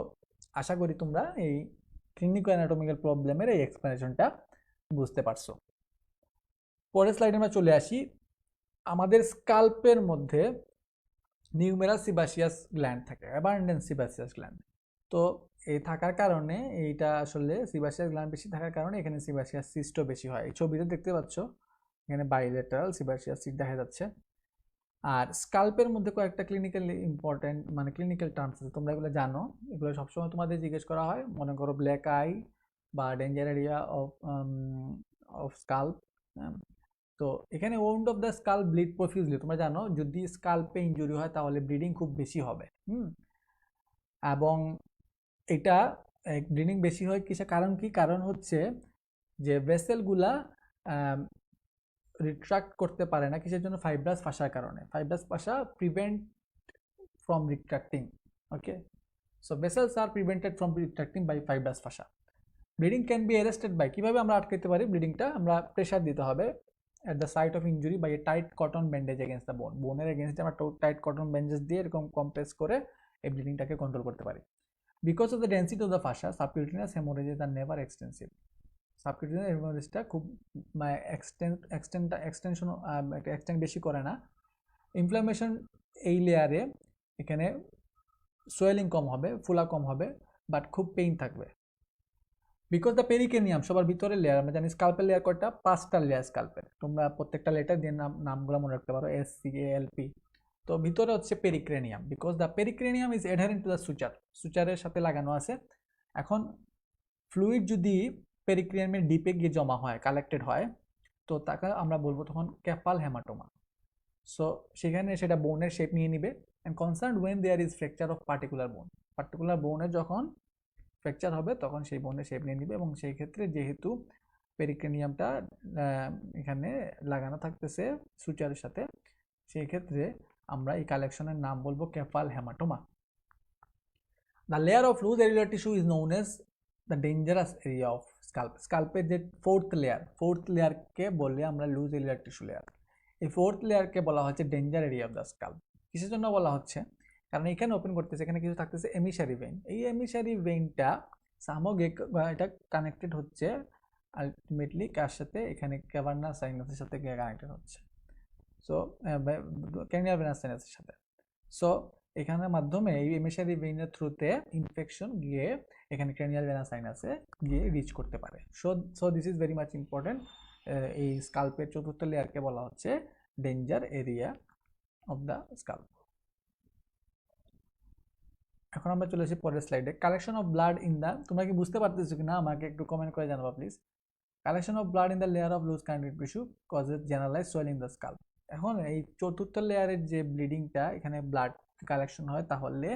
আশা করি তোমরা এই ক্লিনিক্যাল অ্যানাটমিক্যাল প্রবলেমের এই এক্সপ্লেনেশনটা বুঝতে পারছো। পরের স্লাইডে আমরা চলে আসি। আমাদের স্কাল্পের মধ্যে নিউমেরাস সিবাসিয়াস গ্ল্যান্ড থাকে, অ্যাবান্ডেন্স সিবাসিয়াস গ্ল্যান্ড। তো এই থাকার কারণে, এইটা আসলে সিবাসিয়াস গ্ল্যান্ড বেশি থাকার কারণে এখানে সিবাসিয়াস সিস্টও বেশি হয়। এই ছবিতে দেখতে পাচ্ছ এখানে বাইলেটারাল সিবাসিয়াস সিস্ট দেখা যাচ্ছে। আর স্কাল্পের মধ্যে কয়েকটা ক্লিনিক্যালি ইম্পর্টেন্ট মানে ক্লিনিক্যাল টার্মস আছে, তোমরা এগুলো জানো। এগুলো সবসময় তোমাদের জিজ্ঞেস করা হয়, মনে করো ব্ল্যাক আই বা ডেঞ্জার এরিয়া অফ স্কাল্প। তো এখানে wound of the scalp bleed profusely, তোমরা জানো যদি স্কাল্পে ইনজুরি হয় তাহলে ব্লিডিং খুব বেশি হবে। এবং এটা ব্লিডিং বেশি হয় কিসের কারণ? কি কারণ হচ্ছে যে ভেসেলগুলা রিট্রাক্ট করতে পারে না, কিসের জন্য? ফাইব্রাস ফাসার কারণে। Fibrous fascia prevent from retracting. Okay, so vessels are prevented from retracting by fibrous fascia. Bleeding can be arrested by, কিভাবে আমরা আটকাতে পারি ব্লিডিংটা? আমরা প্রেসার দিতে হবে at the site of injury by a tight cotton bandage against the bone, বোনের এগেনস্টে আমরা টাইট কটন ব্যান্ডেজ দিয়ে এরকম কম্প্রেস করে এই ব্লিডিংটাকে কন্ট্রোল করতে পারি। Because of the density of the fascia subcutaneous haemorrhages are never extensive. Subcutaneous হেমোরেজটা খুব এক্সটেন্ড বেশি করে না। ইনফ্লামেশন এই লেয়ারে এখানে সোয়েলিং কম হবে, ফুলা কম হবে, বাট খুব পেইন থাকবে। বিকজ দ্য পেরিকেনিয়াম সবার ভিতরে লেয়ার, আমরা জানি স্কাল্পের লেয়ার কয়টা? 5টা লেয়ার স্কাল্পের। তোমরা প্রত্যেকটা লেটার দিয়ে নামগুলো মনে রাখতে পারো, SCALP। তো ভিতরে হচ্ছে pericranium, because the pericranium is adherent to the suture, সুচারের সাথে লাগানো আছে। এখন ফ্লুইড যদি পেরিক্রেনিয়ামের ডিপে গিয়ে জমা হয়, কালেক্টেড হয়, তো তাকে আমরা বলবো তখন ক্যাপাল হেমাটোমা। সো সেখানে সেটা বোনের শেপ নিয়ে নিবে। And concern when there is fracture of particular বোনের যখন ফ্র্যাকচার হবে তখন সেই বোনের শেপ নিয়ে নিবে। এবং সেই ক্ষেত্রে যেহেতু পেরিক্রেনিয়ামটা এখানে লাগানো থাকতেছে সুচারের সাথে, সেই ক্ষেত্রে আমরা এই কালেকশনের নাম বলবো ক্যাপাল haematoma. The layer of loose areolar tissue is known as the dangerous area of scalp. স্কাল্পের যে ফোর্থ লেয়ারকে বলে আমরা লুজ এরিয়ার টিস্যু লেয়ার। এই ফোর্থ লেয়ারকে বলা হচ্ছে danger area of the scalp. কিসের জন্য বলা হচ্ছে? কারণ এখানে ওপেন করতেছে, এখানে কিছু থাকতেছে এমিসারি ভেইন। এই এমিসারি ভেইনটা সামগ্রিক এটা কানেক্টেড হচ্ছে আলটিমেটলি কার সাথে, এখানে ক্যাভার্নাস সাইনাসের সাথে গিয়ে কানেক্টেড হচ্ছে। সো ক্যানিয়াল ভেনাস সাইনাসের সাথে। সো এখানের মাধ্যমে এই এমিসারি ভেইনের থ্রুতে ইনফেকশন গিয়ে এখানে ক্র্যানিয়াল ভেনাস সাইনাসে গিয়ে রিচ করতে পারে। So this is very much important. এই স্কাল্পের চতুর্থ লেয়ারকে বলা হচ্ছে danger area of the scalp. এখন আমরা চলে আসি পরের স্লাইডে। Collection of blood in the, তোমরা কি বুঝতে পারতেছো কিনা আমাকে একটু কমেন্ট করে জানাবা please. Collection of blood in the layer of loose connective tissue causes generalise swelling the scalp. এখন এই চতুর্থ লেয়ারের যে ব্লিডিংটা এখানে ব্লাড কালেকশন হয় তাহলে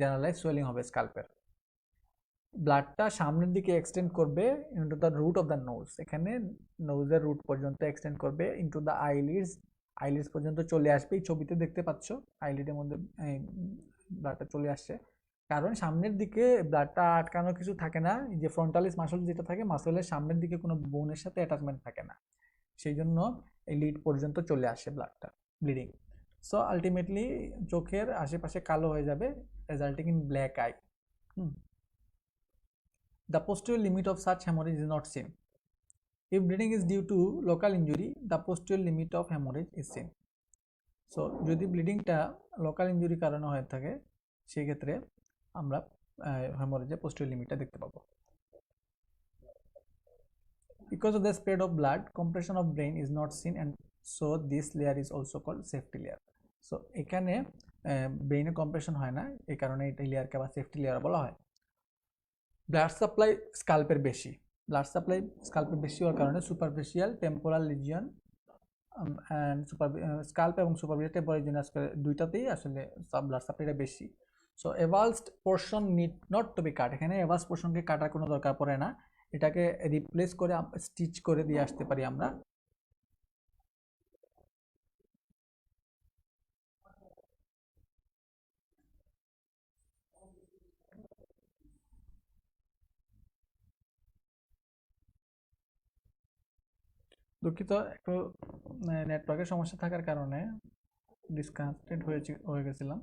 জেনারেলাইজ সোয়েলিং হবে স্কাল্পের। ব্লাডটা সামনের দিকে এক্সটেন্ড করবে into the root of the nose, এখানে নোজের রুট পর্যন্ত এক্সটেন্ড করবে ইনটু দ্য আইলিডস, আইলিডস পর্যন্ত চলে আসবে। এই ছবিতে দেখতে পাচ্ছ আইলিডের মধ্যে ব্লাডটা চলে আসছে, কারণ সামনের দিকে ব্লাডটা আটকানো কিছু থাকে না। এই যে ফ্রন্টালিস মাসল যেটা থাকে, মাসলের সামনের দিকে কোনো বোনের সাথে অ্যাটাচমেন্ট থাকে না, সেই জন্য এই লিড পর্যন্ত চলে আসে ব্লাডটা, ব্লিডিং। সো আলটিমেটলি চোখের আশেপাশে কালো হয়ে যাবে, resulting in black eye. The posterior limit of such hemorrhage is not seen. If bleeding is due to local injury, the posterior limit of hemorrhage is seen. So যদি ব্লিডিংটা local injury কারণে হয়ে থাকে সেই ক্ষেত্রে আমরা হেমোরেজের পোস্টেরিয়র লিমিটটা দেখতে পাবো। Because of the spread of blood, compression of brain is not seen, and so this layer is also called safety layer. So এখানে ব্রেইনে কম্প্রেশন হয় না, এই কারণে এই লেয়ারকে আবার সেফটি লেয়ার বলা হয়। ব্লাড সাপ্লাই স্কাল্পের বেশি, ব্লাড সাপ্লাই স্কাল্পের বেশি হওয়ার কারণে superficial temporal region and scalp এবং সুপারফিশিয়াল টেম্পোরাল রিজিয়ন দুইটাতেই আসলে ব্লাড সাপ্লাইটা বেশি। So avulsed portion need not to be cut, এখানে এভালস পোর্শনকে কাটার কোনো দরকার পড়ে না, এটাকে রিপ্লেস করে স্টিচ করে দিয়ে আসতে পারি আমরা। দুঃখিত, একটু নেটওয়ার্কের সমস্যা থাকার কারণে ডিসকানেক্টেড হয়ে গেছিলাম।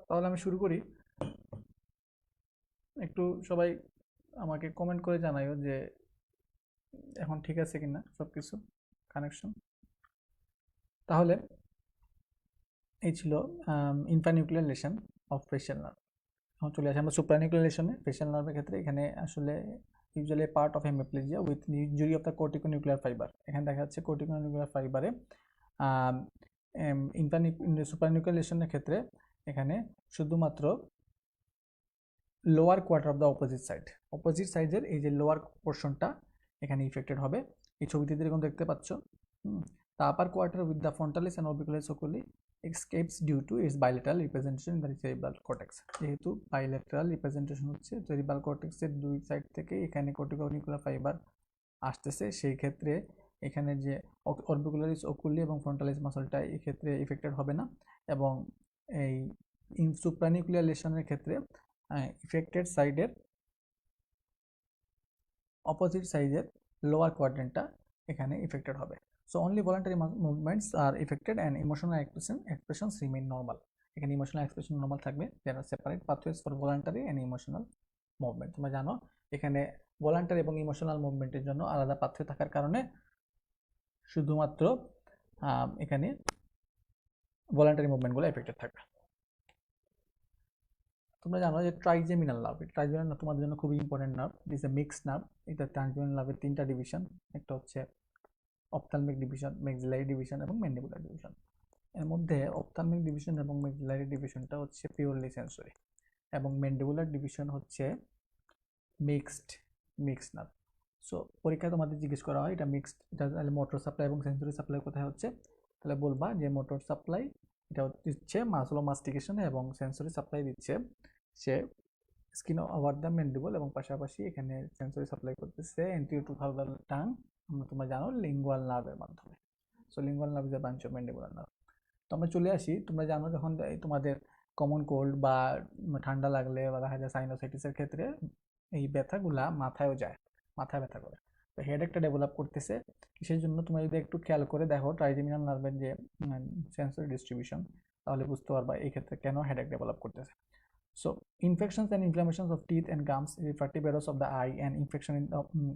তাহলে আমি শুরু করি। একটু সবাই আমাকে কমেন্ট করে জানাইও যে এখন ঠিক আছে কিনা সব কিছু কানেকশন। তাহলে এই ছিল infranuclear lesson of facial nerve. এখন চলে আসে আমরা সুপ্রানিউক্লিয়ার লেশনে। ফেশিয়াল নার্ভের ক্ষেত্রে এখানে আসলে usually part of hemiplegia with injury of the corticonuclear fibre. এখানে দেখা যাচ্ছে কর্টিকোনিউক্লিয়ার ফাইবারে সুপ্রানিউক্লিয়ার লেশনের ক্ষেত্রে এখানে শুধুমাত্র lower quarter of the opposite সাইডের এই যে লোয়ার পোর্শনটা এখানে ইফেক্টেড হবে। এই ছবিতে যেরকম দেখতে পাচ্ছ, the upper quarter with the frontalis and orbicularis oculi escapes due to its bilateral representation in the cerebral cortex. যেহেতু bilateral representation হচ্ছে cerebral cortex এর দুই সাইড থেকে এখানে কর্টিকোনিউক্লিয়ার ফাইবার আসতেছে, সেই ক্ষেত্রে এখানে যে অরবিকুলারিস ওকুলি এবং ফ্রন্টালিস মাসলটা এই ক্ষেত্রে ইফেক্টেড হবে না, এবং এই সুপ্রানিউক্লিয়ার লেশনের ক্ষেত্রে ইফেক্টেড সাইডের অপোজিট সাইডের লোয়ার কোয়াড্রেন্টটা এখানে ইফেক্টেড হবে। So only voluntary movements are affected and emotional expressions remain normal. এখানে ইমোশনাল এক্সপ্রেশন নরমাল থাকবে। There are separate pathways for voluntary and emotional movement. তোমরা জানো এখানে ভলান্টারি এবং ইমোশনাল মুভমেন্টের জন্য আলাদা পাথওয়ে থাকার কারণে শুধুমাত্র এখানে ভলান্টারি মুভমেন্টগুলো এফেক্টেড থাকবে। তোমরা জানো যে ট্রাইজেমিনাল নার্ভ, ট্রাইজেমিনাল নার্ভ তোমাদের জন্য খুবই important nerve. It is a mixed nerve. এটা ট্রাইজেমিনাল নার্ভের তিনটা ডিভিশন, একটা হচ্ছে অপথ্যালমিক ডিভিশন, ম্যাক্সিলারি ডিভিশন এবং ম্যান্ডিবুলার ডিভিশন। এর মধ্যে অপথ্যালমিক ডিভিশন এবং ম্যাক্সিলারি ডিভিশনটা হচ্ছে পিওরলি সেন্সরি, এবং ম্যান্ডিবুলার ডিভিশন হচ্ছে মিক্সড নার্ভ। সো পরীক্ষায় তোমাদের জিজ্ঞেস করা হয় এটা মিক্সড, এটা তাহলে মোটর সাপ্লাই এবং সেন্সরি সাপ্লাই কোথায় হচ্ছে, তাহলে বলবা যে মোটর সাপ্লাই এটা দিচ্ছে মাসল মাস্টিকেশন, এবং সেন্সরি সাপ্লাই দিচ্ছে সে স্কিন ওভার দ্য ম্যান্ডিবল, এবং পাশাপাশি এখানে সেন্সরি সাপ্লাই করতেছে এন্টিরিয়র টু থার্ড টাং, তোমরা জানো লিঙ্গুয়াল নার্ভের মাধ্যমে। So lingual nerve is a branch of mandibular nerve. তো আমরা চলে আসি, তোমরা জানো যখন তোমাদের কমন কোল্ড বা ঠান্ডা লাগলে বা দেখা যায় সাইনোসাইটিসের ক্ষেত্রে এই ব্যথাগুলা মাথায়ও যায়, মাথায় ব্যথা করে। তো হেডেকটা ডেভেলপ করতেছে কিসের জন্য? তোমরা যদি একটু খেয়াল করে দেখো ট্রাইজেমিনাল নার্ভের যে সেন্সরি ডিস্ট্রিবিউশন, তাহলে বুঝতে পারবা এই ক্ষেত্রে কেন হেডেক ডেভেলপ করতেছে। So, infections and inflammations of teeth and gums, refractive errors of the eye, and infection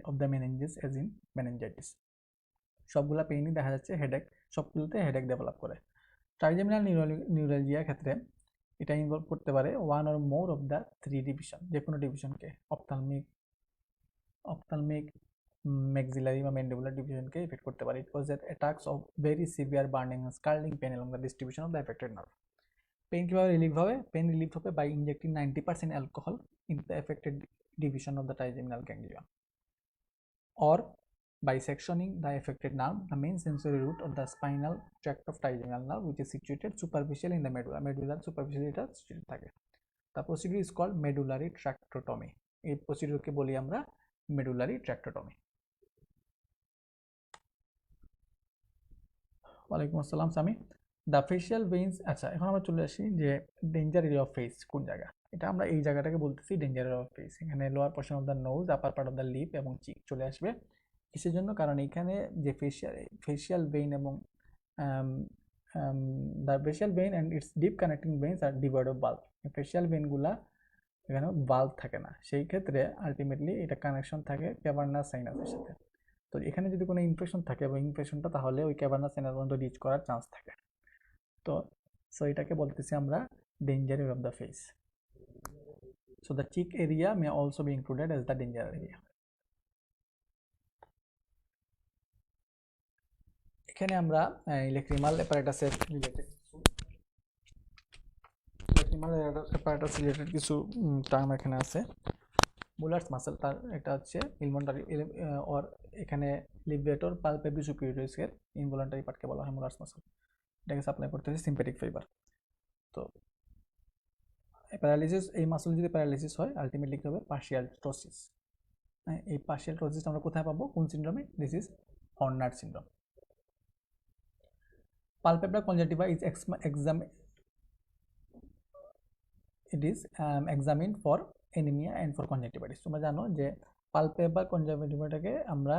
of the meninges, as in meningitis. সবগুলা পেইনই দেখা যাচ্ছে হেডেক, সবগুলোতে হেডেক ডেভেলপ করে। ট্রাইজেমিনাল নিউরালজিয়ার ক্ষেত্রে এটা ইনভলভ করতে পারে one or more of the three division, যে কোনো ডিভিশনকে, অপথালমিক maxillary বা mandibular ডিভিশনকে এফেক্ট করতে পারে। It causes attacks of very severe burning and scalding pain along the distribution of the affected nerve. Pain কীভাবে রিলিভ হবে? Pain relieve হবে by injecting 90% alcohol in the affected division of the trigeminal ganglion, or by sectioning the affected nerve, the main sensory root of the spinal tract of trigeminal nerve, which is situated superficially in the medulla. Medulla superficially এটা situated থাকে। The procedure is called medullary tractotomy. এই প্রসিডিউরকে বলি আমরা medullary tractotomy. ওয়ালাইকুম আসসালাম Sami. The facial veins, আচ্ছা এখন আমরা চলে আসি যে ডেঞ্জার এরিয়া অফ ফেস কোন জায়গা। এটা আমরা এই জায়গাটাকে বলতেছি ডেঞ্জার এরিয়া অফ ফেস। এখানে lower portion of the nose, upper part of the lip এবং চিক চলে আসবে। কিসের জন্য? কারণ এখানে যে ফেশিয়াল ভেইন এবং the facial vein and its deep connecting veins are devoid of বাল্ব। ফেশিয়াল ভেইনগুলা এখানে বাল্ব থাকে না, সেই ক্ষেত্রে আলটিমেটলি এটা কানেকশন থাকে ক্যাভার্নাস সাইনাসের সাথে। তো এখানে যদি কোনো ইনফেকশন থাকে বা ইনফেকশনটা তাহলে ওই ক্যাভার্নাস সাইনাস পর্যন্ত রিচ করার চান্স থাকে। তো এটাকে বলতেছি আমরা danger area of the face. So the cheek area may also be included as the danger area. এখানে আমরা lacrimal apparatus related কিছু টার্ম এখানে আছে। মুলার্স মাসল, তার এটা হচ্ছে ইনভলন্টারি অর এখানে লিভেটর পালপেব্রি সুপিরিয়রিসের ইনভলন্টারি পার্টকে বলা হয় মুলার্স মাসল। এটাকে সাপ্লাই করতেছে সিম্পেটিক ফাইবার। তো প্যারালাইসিস, এই মাসল যদি প্যারালাইসিস হয় আলটিমেটলি কি হবে? পার্শিয়াল ট্রোসিস। এই পার্শিয়াল ট্রোসিস আমরা কোথায় পাবো? কোন সিনড্রোমে? This is Horner syndrome. Palpebral conjunctiva is examined for anemia and for conjunctivitis. তোমরা জানো যে পালপেব্রা কনজাংটিভাটাকে আমরা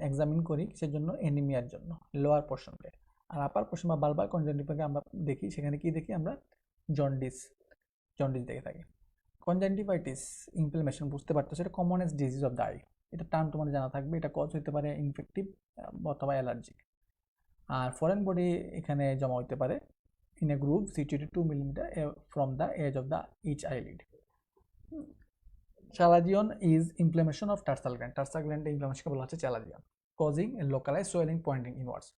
এক্সামিন করি কিসের জন্য? এনিমিয়ার জন্য, লোয়ার পোর্শনকে। আর আপার পোর্শন বা বালবার কনজাংটিভাকে আমরা দেখি, সেখানে কি দেখি আমরা? জন্ডিস দেখে থাকি। কনজাংটিভাইটিস ইনফ্লামেশন, বুঝতে পারতো সেটা commonest disease of the I. এটা টার্ম তোমাদের জানা থাকবে। এটা কজ হতে পারে ইনফেক্টিভ অথবা অ্যালার্জিক। আর ফরেন বডি এখানে জমা হতে পারে in a groove situated 2 mm from the edge of the each eyelid. Chalazion is inflammation of tarsal gland. Tarsal gland inflammation কে বলা হচ্ছে chalazion, causing a localized swelling pointing inwards.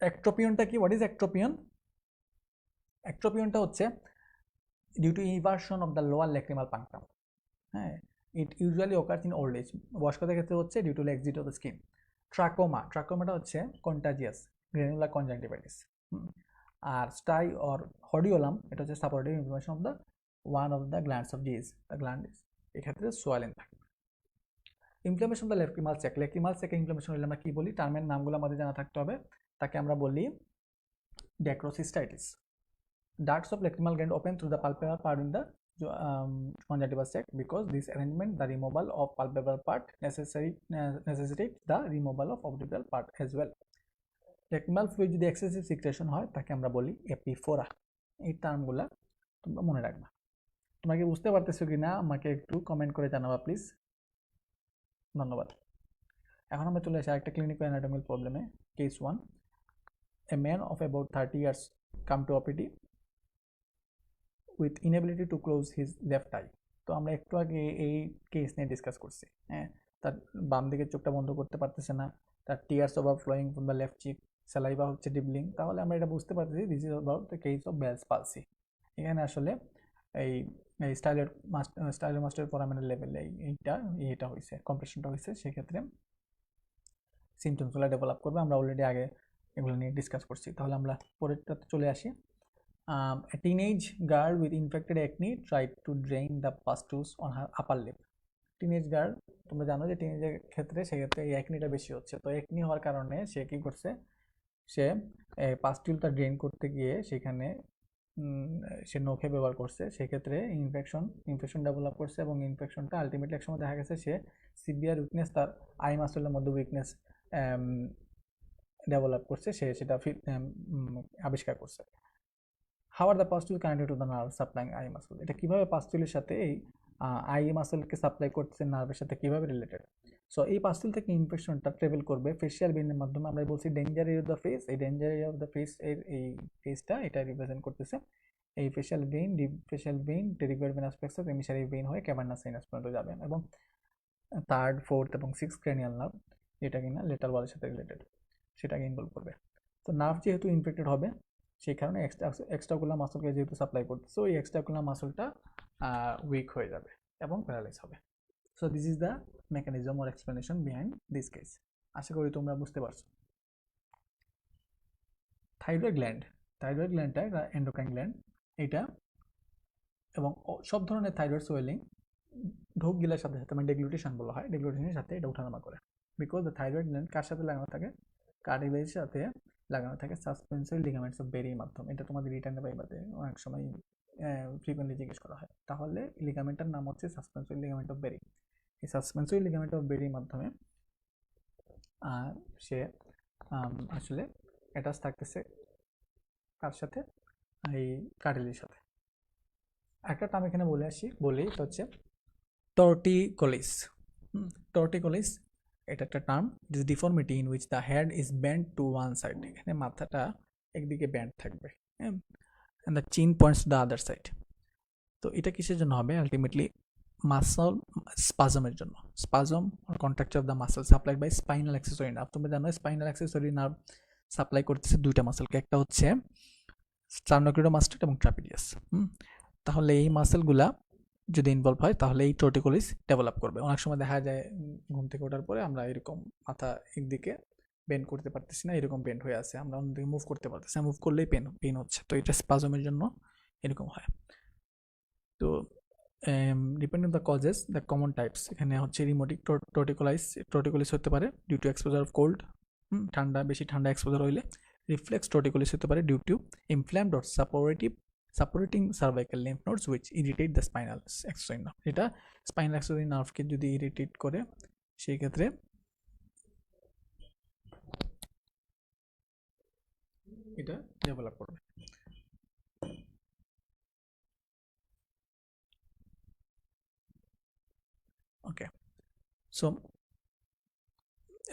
Ectropion টা কি? What is ectropion? Ectropion টা হচ্ছে due to inversion of the lower lacrimal punctum. হ্যাঁ, it usually occurs in old age. বয়স্কদের ক্ষেত্রে হচ্ছে due to laxity of the skin. ট্রাকোমাটা হচ্ছে contagious granular conjunctivitis. আর স্টাই অর হডিওলাম, এটা হচ্ছে suppurative inflammation of the one of the glands of Zeis. The gland is, এক্ষেত্রে swollen থাকে। Inflammation of the lacrimal sac. Lacrimal স্যাকে inflammation হলে আমরা কি বলি? টার্মের নামগুলো আমাদের জানা থাকতে হবে। তাকে আমরা বলি ড্যাক্রোসিস্টাইটিস। Ducts of lacrimal gland open through the palpebral part in the conjunctival sac. Because this arrangement, the removal of palpebral part necessitates the removal of orbital part as well. Lacrimal fluid যদি excessive secretion হয় তাকে আমরা বলি epiphora. এই টার্মগুলা তোমরা মনে রাখবা। তোমরা কি বুঝতে পারতেছো কি না আমাকে একটু কমেন্ট করে জানাবা প্লিজ। ধন্যবাদ। এখন আমরা চলে আসি আরেকটা ক্লিনিক্যাল অ্যানাটমিক্যাল প্রবলেমে। Case 1, a man of about 30 years come to OPD with inability to close his left eye. তো আমরা একটু আগে এই কেস নিয়ে ডিসকাস করছি। হ্যাঁ, তার বাম দিকের চোখটা বন্ধ করতে পারতেছে না, তার tears overflowing from the left cheek, saliva হচ্ছে ডিবলিং। তাহলে আমরা এটা বুঝতে পারতেছি this is about the case of Bell's palsy. এখানে আসলে এই স্টাইলোমাস্টার ফোরামেনের লেভেলে এইটা হয়েছে, কম্প্রেশনটা হয়েছে। সেক্ষেত্রে সিমটমসগুলো ডেভেলপ করবে। আমরা অলরেডি আগে এগুলো নিয়ে ডিসকাস করছি। তাহলে আমরা পরেরটাতে চলে আসি। A teenage girl with infected acne tried to drain the pustules on her upper lip. Teenage girl, তোমরা জানো যে টিনেজের ক্ষেত্রে সেক্ষেত্রে এই একনিটা বেশি হচ্ছে। তো একনি হওয়ার কারণে সে কি করছে? সে পাস্টিউলটা ড্রেন করতে গিয়ে সেখানে সে নখে ব্যবহার করছে, সেক্ষেত্রে ইনফেকশন ডেভেলপ করছে এবং ইনফেকশনটা আলটিমেটলি একসময় দেখা গেছে সে সিভিয়ার উইকনেস, তার আই মাসলের মধ্যে উইকনেস ডেভেলপ করছে, সে সেটা আবিষ্কার করছে। How are the pustule connected to the nerve supplying eye muscle, এটা কীভাবে পাস্টুলের সাথে এই আই মাসলকে সাপ্লাই করতেছে নার্ভের সাথে কীভাবে রিলেটেড। সো এই পাস্টুল থেকে ইনফেকশনটা ট্রাভেল করবে ফেশিয়াল ভেইনের মাধ্যমে। আমরা বলছি danger area of the face, এই danger area of the face এর এই ফেসটা এটা রিপ্রেজেন্ট করতেছে এই facial vein, pterygoid venous plexus, emissary vein হয়ে ক্যাভার্নাস সাইনাস পর্যন্ত যাবে, এবং থার্ড, ফোর্থ এবং সিক্স ক্রেনিয়াল নার্ভ যেটা কিনা লেটার ওয়ালের সাথে রিলেটেড সেটাকে ইনভলভ করবে। তো নার্ভ যেহেতু ইনফেক্টেড হবে সেই কারণে এক্সট্রাকুলার মাসলকে যেহেতু সাপ্লাই করতে, সো এই এক্সট্রাকুলার মাসলটা উইক হয়ে যাবে এবং প্যারালাইজ হবে। So this is the mechanism or explanation behind this case. আশা করি তোমরা বুঝতে পারছো। থাইরয়েড গ্ল্যান্ডটা একটা এন্ডোক্রাইন গ্ল্যান্ড এটা, এবং সব ধরনের থাইরয়েড সোয়েলিং ঢোক গিলার সাথে সাথে মানে ডেগ্লুটেশন বলা হয়, ডেগ্লুটেশনের সাথে এটা উঠানামা করে। বিকজ দ্য থাইরয়েড গ্ল্যান্ড কার সাথে লাগানো থাকে, কার্টিলেজের সাথে লাগানো থাকে সাসপেন্সরি লিগামেন্টস অফ বেরির মাধ্যমে। এটা তোমাদের রিটার্নে পাইবাতে অনেক সময় ফ্রিকুয়েন্টলি জিজ্ঞেস করা হয়। তাহলে লিগামেন্টের নাম হচ্ছে সাসপেন্সরি লিগামেন্ট অফ বেরি। এই সাসপেন্সরি লিগামেন্ট অফ বেরির মাধ্যমে সে আসলে অ্যাটাচ থাকতেছে কার সাথে, এই কার্টিলেজের সাথে। একটা টার্ম এখানে বলি তো হচ্ছে টর্টিকোলিস। টর্টিকোলিস এটা একটা term, it is deformity in which the head is bend to one side, এখানে মাথাটা একদিকে ব্যান্ড থাকবে, and the chin points to the other side. তো এটা কিসের জন্য হবে, আলটিমেটলি মাসল স্পাজমের জন্য। Spasm contracture of the muscle supplied by spinal accessory nerve. তুমি জানো স্পাইনাল অ্যাক্সেসরি নার্ভ সাপ্লাই করতেছে দুইটা মাসলকে, একটা হচ্ছে স্টার্নোক্লিডোমাস্টাইড এবং ট্রাপিজিয়াস। তাহলে এই মাসেলগুলা যদি ইনভলভ হয় তাহলে এই টর্টিকোলিস ডেভেলপ করবে। অনেক সময় দেখা যায় ঘুম থেকে ওঠার পরে আমরা এরকম মাথা একদিকে বেন্ড করতে পারতেছি না, এরকম বেন্ড হয়ে আছে, আমরা অন্যদিকে মুভ করতে পারতেছি না, মুভ করলেই পেন হচ্ছে। তো এটা স্পাজমের জন্য এরকম হয়। তো depending the causes, the common types এখানে হচ্ছে রিমোটিক টর্টিকোলিস হতে পারে due to exposure of cold, বেশি ঠান্ডা এক্সপোজার হইলে। রিফ্লেক্স টর্টিকোলিস হতে পারে due to inflamed or suppurating cervical lymph nodes which irritate the spinal accessory nerve. এটা স্পাইনাল অ্যাক্সেসরি নার্ভকে যদি ইরিটেট করে সেই ক্ষেত্রে এটা ডেভেলপ করবে। Okay, so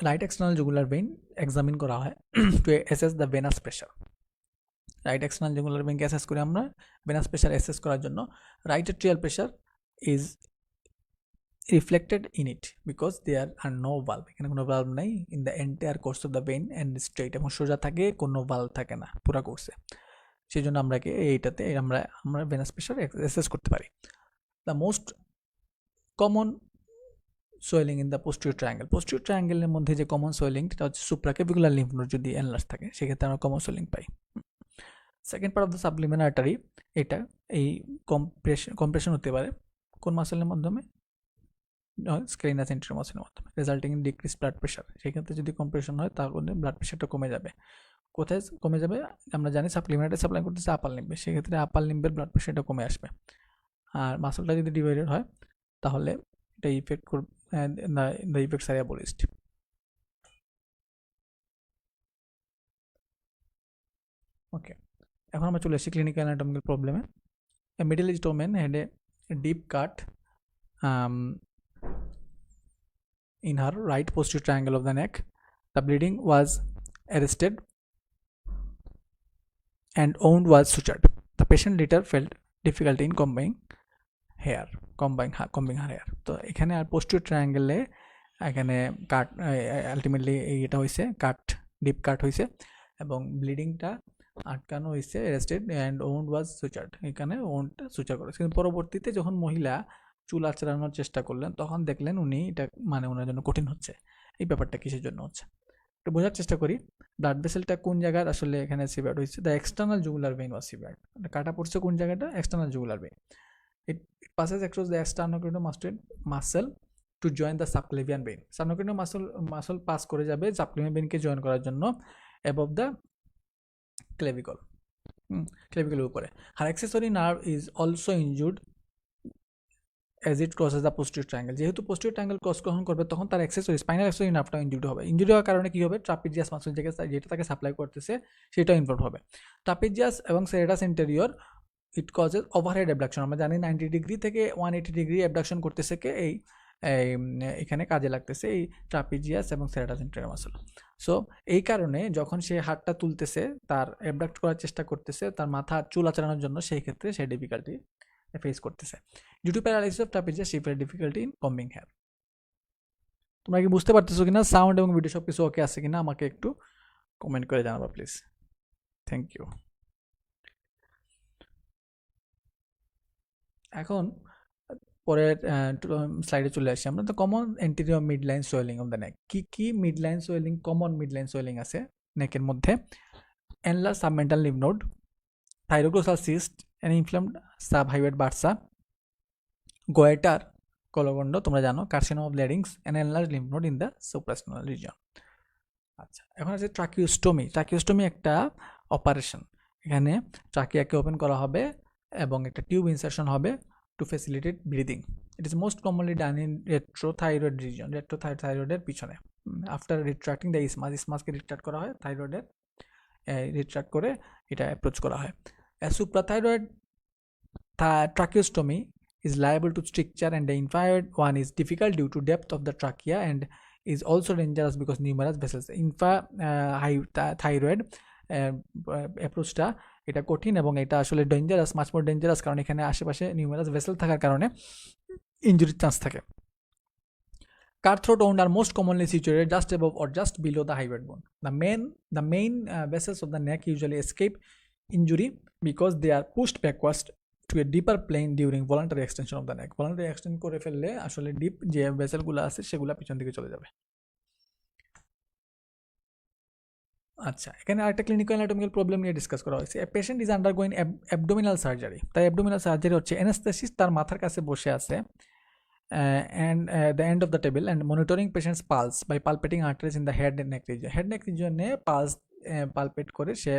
right external jugular vein examine করা হয় to assess the venous pressure. Right external jugular ভেইনকে assess করে আমরা ভেনাস প্রেশার অ্যাসেস করার জন্য right atrial pressure is reflected in it because there are no valve, এখানে কোনো valve নাই in the entire course of the vein and straight, এবং সোজা থাকে, কোনো valve থাকে না পুরো কোর্সে। সেই জন্য আমরা এইটাতে আমরা ভেনাস প্রেশার অ্যাসেস করতে পারি। The most common swelling in the posterior ট্রায়াঙ্গেলের মধ্যে যে কমন সোয়েলিং সেটা হচ্ছে সুপ্রাকেভিকুলার লিম্ফ নোড যদি এনলার্জ থাকে সেক্ষেত্রে আমরা কমন সোয়েলিং পাই। Second part of the subclavian artery, এটা এই কম্প্রেশন হতে পারে কোন মাসেলের মাধ্যমে, স্ক্লেইনাস এন্টেরিয়র মাসলের মাধ্যমে, resulting in decrease blood pressure. সেক্ষেত্রে যদি কম্প্রেশন হয় তাহলে ব্লাড প্রেশারটা কমে যাবে। কোথায় কমে যাবে, আমরা জানি সাপ্লিমেন্টারি সাপ্লাই করতেছে আপার লিম্বে, সেক্ষেত্রে আপার লিম্বের ব্লাড প্রেশারটা কমে আসবে। আর মাসলটা যদি ডিভাইডেড হয় তাহলে এটা ইফেক্ট করবে দ্য ইফেক্টস আর অ্যাবোলিশড। ওকে, এখন আমরা চলে আসি ক্লিনিক্যাল অ্যানাটমিক্যাল প্রবলেমে। Middle east women had a deep cut in her right posterior triangle of the neck. The bleeding was arrested and wound was sutured. The patient later felt difficulty in combing her hair. তো এখানে আর posterior triangle এখানে কাট ultimately এটা হয়েছে deep কাট হয়েছে এবং ব্লিডিংটা আটকানো হয়েছে, arrested and wound was sutured, এখানে woundটা সুচার করেছে। কিন্তু পরবর্তীতে যখন মহিলা চুল আঁচড়ানোর চেষ্টা করলেন তখন দেখলেন উনি এটা ওনার জন্য কঠিন হচ্ছে। এই ব্যাপারটা কিসের জন্য হচ্ছে একটু বোঝার চেষ্টা করি। ব্লাড ভেসেলটা কোন জায়গায় আসলে এখানে সিভিয়ার্ড হয়েছে, দ্য এক্সটার্নাল জুগুলার ভেইন ওয়াজ সিভিয়ার্ড। কাটা পড়ছে কোন জায়গাটা, external jugular vein. It passes across the sternocleidomastoid muscle to join the subclavian vein. Sternocleidomastoid muscle pass করে যাবে সাবক্লেভিয়ান ভেইনকে জয়েন করার জন্য above the clavicle. ক্লেভিকুলের উপরে। Are accessory nerve is also injured as it crosses the posterior triangle. যেহেতু posterior triangle cross গ্রহণ করবে তখন তার অ্যাক্সেসরি স্পাইনাল অ্যাক্সেসরি নার্ভটা ইনজুর্ড হবে। ইনজুরি হওয়ার কারণে কী হবে, ট্রাপিজিয়াস মাসল যেটা তাকে সাপ্লাই করতেছে সেটা ইনভলভ হবে। ট্রাপিজিয়াস এবং serratus anterior it causes overhead abduction. আমরা জানি 90 ডিগ্রি থেকে 180 ডিগ্রি অ্যাবডাকশন করতেছে কে এখানে কাজে লাগতেছে এই ট্রাপিজিয়াস এবং সেরেটাস ইন্টেরিয়র মাসল। সো এই কারণে যখন সে হাতটা তুলতেছে, তার অ্যাবডাক্ট করার চেষ্টা করতেছে, তার মাথা চুল আঁচড়ানোর জন্য, সেই ক্ষেত্রে সে ডিফিকাল্টি ফেস করতেছে। Due to paralysis of trapezius she feel difficulty in combing hair. তোমরা কি বুঝতে পারতেছো কিনা, সাউন্ড এবং ভিডিও সব কিছু ওকে আছে কিনা আমাকে একটু কমেন্ট করে জানাবা প্লিজ। Thank you. এখন পরের স্লাইডে চলে আসি আমরা। তো common anterior mid line swelling of the neck. কি mid line swelling, common mid line swelling আছে নেকের মধ্যে? Enlarge submental lymph node, thyroglossal cyst, an inflamed subhyoid bursa, goitre কলগন্ড, তোমরা জানো, carcinoma of larynx, an enlarge lymph node in the supraspinal region. আচ্ছা, এখন আছে ট্রাকিওস্টোমি। ট্রাকিওস্টোমি একটা অপারেশন। এখানে ট্রাকিয়াকে ওপেন করা হবে এবং একটা টিউব ইনসারশন হবে to facilitate breathing. It is most commonly done in retrothyroid region, রেট্রোথাইরয়েডের পিছনে। আফটার রিট্রাক্টিং দ্য ইসমাসকে রিট্রাক্ট করা হয়, থাইরয়েডের রিট্রাক্ট করে এটা অ্যাপ্রোচ করা হয়। সুপ্রাথাইরয়েড tracheostomy is liable to stricture, and the infrared one is difficult due to depth of the trachea and is also dangerous because numerous vessels. Thyroid অ্যাপ্রোচটা এটা কঠিন এবং এটা আসলে ডেঞ্জারাস, মাচ মোর ডেঞ্জারাস, কারণ এখানে আশেপাশে নিউমারাস ভেসেল থাকার কারণে ইঞ্জুরির চান্স থাকে। Cut throat wound are most commonly situated just above or just below the hyoid bone. The main vessels of the neck usually escape injury because they are pushed backwards to a deeper plane during voluntary extension of the neck. Voluntary extension করে ফেললে আসলে deep যে ভেসেলগুলো আছে সেগুলো পিছন দিকে চলে যাবে। আচ্ছা, এখানে আরেকটা ক্লিনিক্যাল অ্যানাটমিক্যাল প্রবলেম নিয়ে ডিসকাস করা হয়েছে। A patient is undergoing abdominal surgery. তাই অ্যাবডোমিনাল সার্জারি হচ্ছে, অ্যানাস্থেসিস তার মাথার কাছে বসে আছে and the end of the table and monitoring patient's pulse by palpating arteries in the head and neck region. Head neck region A pulse pulpit করে সে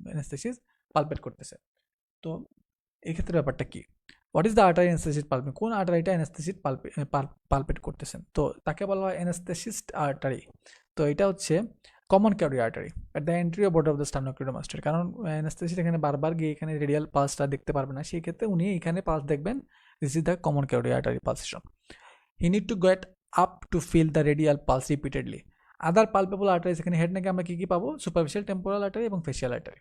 অ্যানাস্থেসিস pulpit করতেছে। তো এই ক্ষেত্রে ব্যাপারটা কি? What is the artery anastomosis palpate? কোন আর্টারিটা অ্যানাস্থেসিস pulpit করতেছেন? তো তাকে বলা হয় অ্যানাস্থেসিস আর্টারি। তো এটা হচ্ছে common carotid artery at the anterior border of the sternocleidomastoid. কারণ অ্যানাস্থেসিস এখানে বারবার গিয়ে এখানে রেডিয়াল পালসটা দেখতে পারবে না, সেই ক্ষেত্রে উনি এখানে পালস দেখবেন। This is the common carotid artery pulsation. You need to get up to feel the radial pulse repeatedly. Other palpable arteries এখানে হেড নেকে আমরা কি কি পাবো? সুপারফিশিয়াল টেম্পোরাল আর্টারি এবং ফেসিয়াল আর্টারি।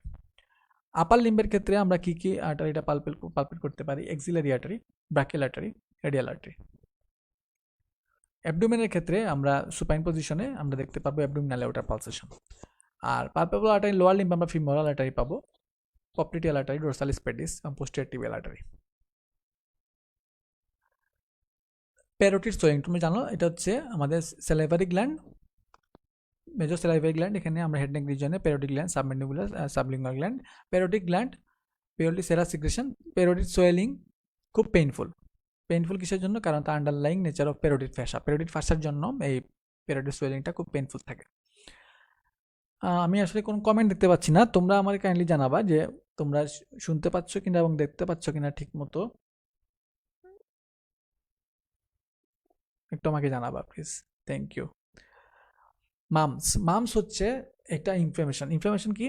আপার লিম্বের ক্ষেত্রে আমরা কি কি আর্টারিটা পালপেট করতে পারি? Axillary artery, brachial artery, radial artery. অ্যাবডোমেনের ক্ষেত্রে আমরা সুপাইন পজিশনে আমরা দেখতে পাবো অ্যাবডোমিনাল এওর্টার পালসেশন। আর পালপেবল আর্টারি লোয়ার লিম্বে আমরা ফিমোরাল আর্টারি পাবো, পপলিটিয়াল আর্টারি, ডোরসালিস পেডিস এবং posterior tibial artery. Parotid swelling, তুমি জানো এটা হচ্ছে আমাদের salivary gland, major salivary gland. এখানে আমরা হেড নেক রিজনে parotid gland, submandibular, sublingual gland. Parotid gland, purely serous secretion. Parotid swelling খুব পেইনফুল কিসের জন্য? কারণ তার underlying nature of parotid fascia. Parotid ফ্যাসার জন্য এই প্যারোটিড সোয়েলিংটা খুব পেইনফুল থাকে। আমি আসলে কোনো কমেন্ট দেখতে পাচ্ছি না, তোমরা আমার কাইন্ডলি জানাবা যে তোমরা শুনতে পাচ্ছ কিনা এবং দেখতে পাচ্ছ কিনা ঠিক মতো, একটু আমাকে জানাবা প্লিজ। Thank you. মামস হচ্ছে একটা ইনফ্লামেশন কি?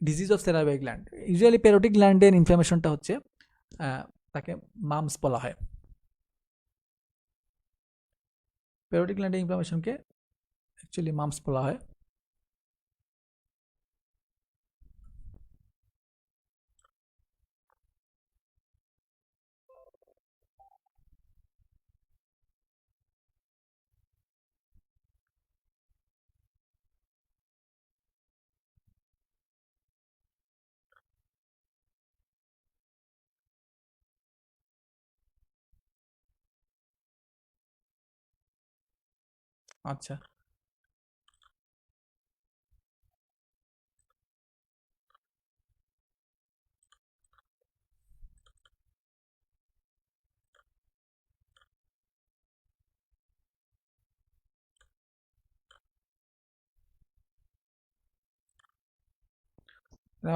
Disease of salivary gland. Usually parotid গ্ল্যান্ডের ইনফ্লামেশনটা হচ্ছে তাকে মামস বলা হয়। প্যারোটিড গ্ল্যান্ডের ইনফ্লামেশনকে অ্যাকচুয়ালি মামস বলা হয়। আচ্ছা,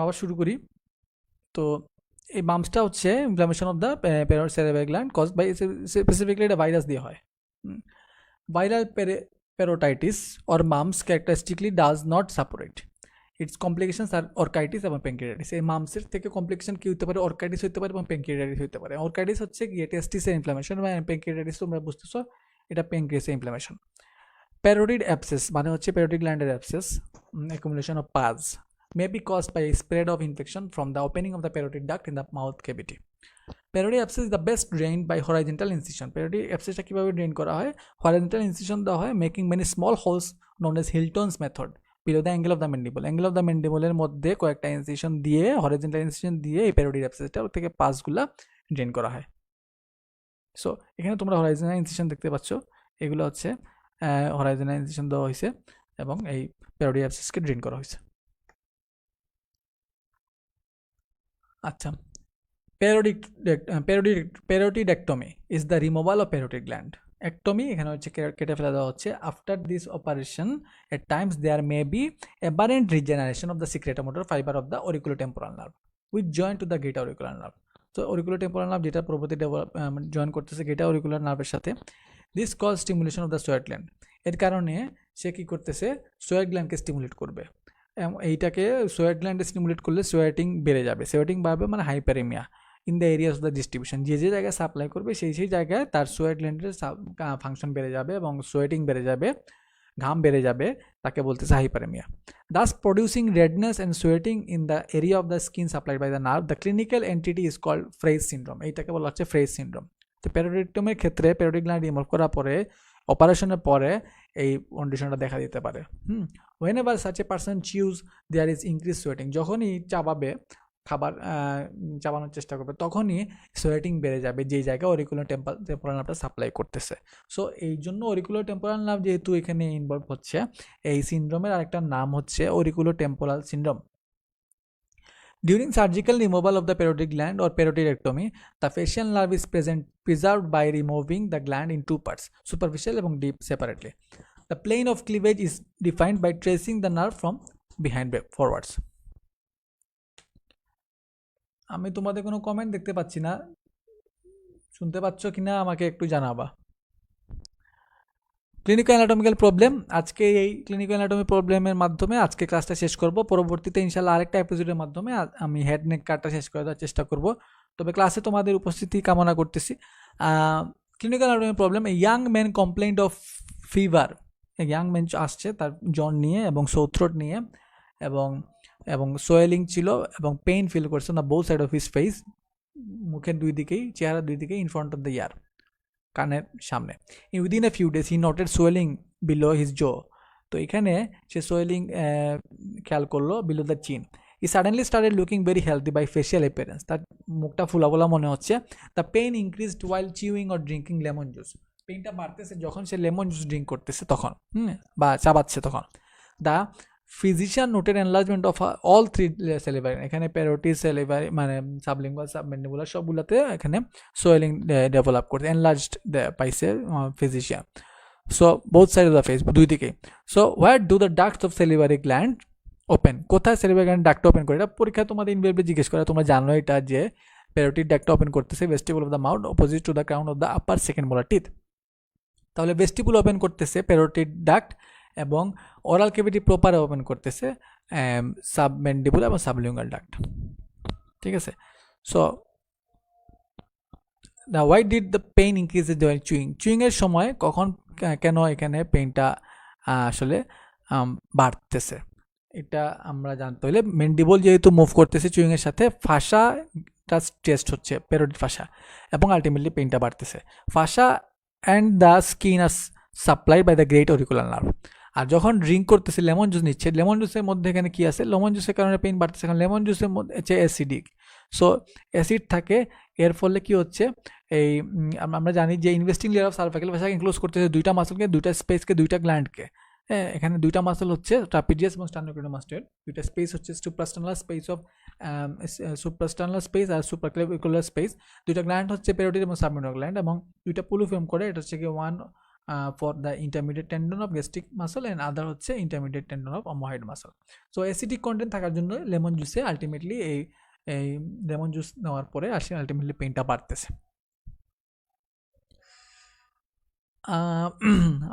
আবার শুরু করি। তো এই বাম্পসটা হচ্ছে inflammation of the cerebral gland caused by specifically এটা ভাইরাস দিয়ে হয়। Viral parotitis or mumps characteristically does not suppurate its complications are orchitis এবং প্যাঙ্ক্রিয়াটাইটিস। এই মাম্পসের থেকে কমপ্লিকেশন কী হতে পারে? অর্কাইটিস হতে পারে এবং প্যাঙ্ক্রিয়াটাইটিস হতে পারে। অর্কাইটিস হচ্ছে গিয়ে টেস্টিসের ইনফ্লামেশন এবং প্যাঙ্ক্রিয়াটাইটিস তোমরা বুঝতেছো এটা প্যাঙ্ক্রিয়াসের ইনফ্লামেশন। প্যারোটিড অ্যাবসেস মানে হচ্ছে প্যারোটিড গ্ল্যান্ডের abscess, accumulation of pus may be caused by a spread of infection from the opening of the parotid duct in the mouth cavity. Parotid abscess is the best drained by horizontal incision. Parotid abscessটা কিভাবে drain করা হয়? horizontal incision দেওয়া হয়, making many small holes known as Hilton's method below the angle of the mandible. Angle of the mandible এর মধ্যে কয়েকটা incision দিয়ে, horizontal incision দিয়ে এই parotid abscessটা ওর থেকে পাসগুলা ড্রেন করা হয়। সো এখানে তোমরা horizontal incision দেখতে পাচ্ছ, এগুলো হচ্ছে horizontal incision দেওয়া হয়েছে এবং এই parotid abscessকে ড্রেন করা হয়েছে। আচ্ছা, parotidectomy is the removal of parotid gland. Ectomy এখানে হচ্ছে কেটে ফেলা দেওয়া হচ্ছে। After this operation at times there may be aberrant regeneration of the secretomotor fibre of the auriculotemporal nerve with join to the greater auricular nerve. তো auriculotemporal nerve যেটা পরবর্তী join করতেছে গ্রেটা অরিকুলার নার্ভের সাথে। This cause stimulation of the sweat gland. এর কারণে সে কী করতেছে? Sweat গ্ল্যান্ডকে stimulate করবে। এইটাকে সোয়েট গ্ল্যান্ডে স্টিমুলেট করলে সোয়েটিং বেড়ে যাবে। সোয়েটিং বাড়বে মানে hyperaemia in the areas of the distribution. যে যে জায়গায় সাপ্লাই করবে সেই সেই জায়গায় তার সোয়েট গ্ল্যান্ডের ফাংশন বেড়ে যাবে এবং সোয়েটিং বেড়ে যাবে, ঘাম বেড়ে যাবে, তাকে বলতেছে hyperaemia. Thus producing redness and sweating in the area of the skin supplied by the nerve. The clinical entity is called Frey's syndrome. এইটাকে বলা হচ্ছে ফ্রেজ সিন্ড্রোম। তো প্যারোটিডেক্টমির ক্ষেত্রে প্যারোটিড গ্ল্যান্ড রিমুভ করার পরে, অপারেশনের পরে এই কন্ডিশনটা দেখা দিতে পারে। whenever such a person chews there is increased sweating. যখনই চাবাবে, খাবার চাবানোর চেষ্টা করবে, তখনই সোয়েটিং বেড়ে যাবে যেই জায়গায় অরিকুলার টেম্পোরাল নার্ভটা সাপ্লাই করতেছে। সো এই জন্য অরিকুলার টেম্পোরাল নার্ভ যেহেতু এখানে ইনভলভ হচ্ছে, এই সিনড্রোমের আরেকটা নাম হচ্ছে auricular temporal syndrome. During surgical removal of the parotid gland or parotidectomy, the facial nerve is preserved by removing the gland in two parts, superficial এবং deep separately. The plane of cleavage is defined by tracing the nerve from behind forwards. আমি তোমাদের কোনো comment দেখতে পাচ্ছি না, শুনতে পাচ্ছ কিনা আমাকে একটু জানাবা। ক্লিনিক্যাল অ্যানাটমিক্যাল প্রবলেম, আজকে এই ক্লিনিক্যাল অ্যানাটমি প্রবলেমের মাধ্যমে আজকে ক্লাসটা শেষ করব। পরবর্তীতে ইনশাল্লাহ আরেকটা এপিসোডের মাধ্যমে আমি হেড নেক কাটটা শেষ করে দেওয়ার চেষ্টা করব। তবে ক্লাসে তোমাদের উপস্থিতি কামনা করতেছি। Clinical anatomy problem, young man complaint of fever. Young man আসছে তার জ্বর নিয়ে এবং সৌথ্রোট নিয়ে এবং সোয়েলিং ছিল এবং পেইন ফিল করছে না both side of his face, মুখের দুই দিকেই, চেহারা দুই দিকেই, in front of the ear, কানের সামনে। Within a few days he noted swelling below his jaw. তো এখানে সে সোয়েলিং খেয়াল করলো below the chin. He suddenly started looking very healthy by facial appearance. তার মুখটা ফুলা ফুলা মনে হচ্ছে। The pain increased while chewing or drinking lemon juice. পেইনটা বাড়তেছে যখন সে লেমন জুস ড্রিঙ্ক করতেছে তখন, বা চাবাচ্ছে তখন। The physician noted enlargement of all three salivary. এখানে প্যারোটিড সেলিভারি মানে সাবলিঙ্গুয়াল, সাবমেন্ডিবুলার সবগুলোতে এখানে সোয়েলিং ডেভেলপ করছে, এনলার্জড পাইছে physician. So both side of the face, দুই দিকেই। So where do the ducts of salivary gland open? কোথায় salivary gland ডাক্টটা open করে? এটা পরীক্ষা তোমাদের ইনভেরিয়েবলি জিজ্ঞেস করে, তোমরা জানো এটা যে প্যারোটিড ডাক্টটা ওপেন করতেছে vestibule of the mouth opposite to the crown of the upper second molar teeth. তাহলে ভেস্টিবুল ওপেন করতেছে প্যারোটিড ডাক্ট এবং ওরাল ক্যাভিটি প্রপারে ওপেন করতেছে সাবমেন্ডিবুল এবং সাবলিঙ্গুয়াল ডাক্ট। ঠিক আছে। So the why did the pain increase during chewing? চুইংয়ের সময় কখন কেন এখানে পেইনটা আসলে বাড়তেছে, এটা আমরা জানতে হলে মেন্ডিবল যেহেতু মুভ করতেছে চুইংয়ের সাথে, ফাঁসাটা টেস্ট হচ্ছে, প্যারোটিড ফাঁসা, এবং আলটিমেটলি পেইনটা বাড়তেছে। Fascia and the skin are supplied by the great auricular nerve. আর যখন ড্রিঙ্ক করতেছে, লেমন জুস নিচ্ছে, লেমন জুসের মধ্যে এখানে কী আছে? লেমন জুসের কারণে পেইন বাড়তেছে, কারণ লেমন জুসের মধ্যে হচ্ছে অ্যাসিডিক। সো অ্যাসিড থাকে, এর ফলে কি হচ্ছে, এই আমরা জানি যে ইনভেস্টিং লেয়ার অফ সার্ভাইকাল ভাষাকে ইনক্লোজ করতেছে দুইটা মাসলকে, দুইটা স্পেসকে, দুইটা গ্ল্যান্ডকে। হ্যাঁ, এখানে দুইটা মাসল হচ্ছে ট্রাপিজিয়াস এবং স্টার্নোক্লেইডোমাস্টয়েড। দুইটা স্পেস হচ্ছে suprasternal space of suprasternal space আর সুপ্রাক্লেভিকুলার স্পেস। দুইটা গ্ল্যান্ড হচ্ছে প্যারোটিড এবং সাবমেন্ডিবুলার গ্ল্যান্ড, এবং দুইটা পুলু ফর্ম করে। এটা হচ্ছে কি one for the intermediate tendon of gastric muscle and other হচ্ছে intermediate tendon of omohyoid muscle. So acidic content থাকার জন্য লেমন জুসে আলটিমেটলি এই লেমন জুস নেওয়ার পরে আলটিমেটলি পেইনটা বাড়তেছে।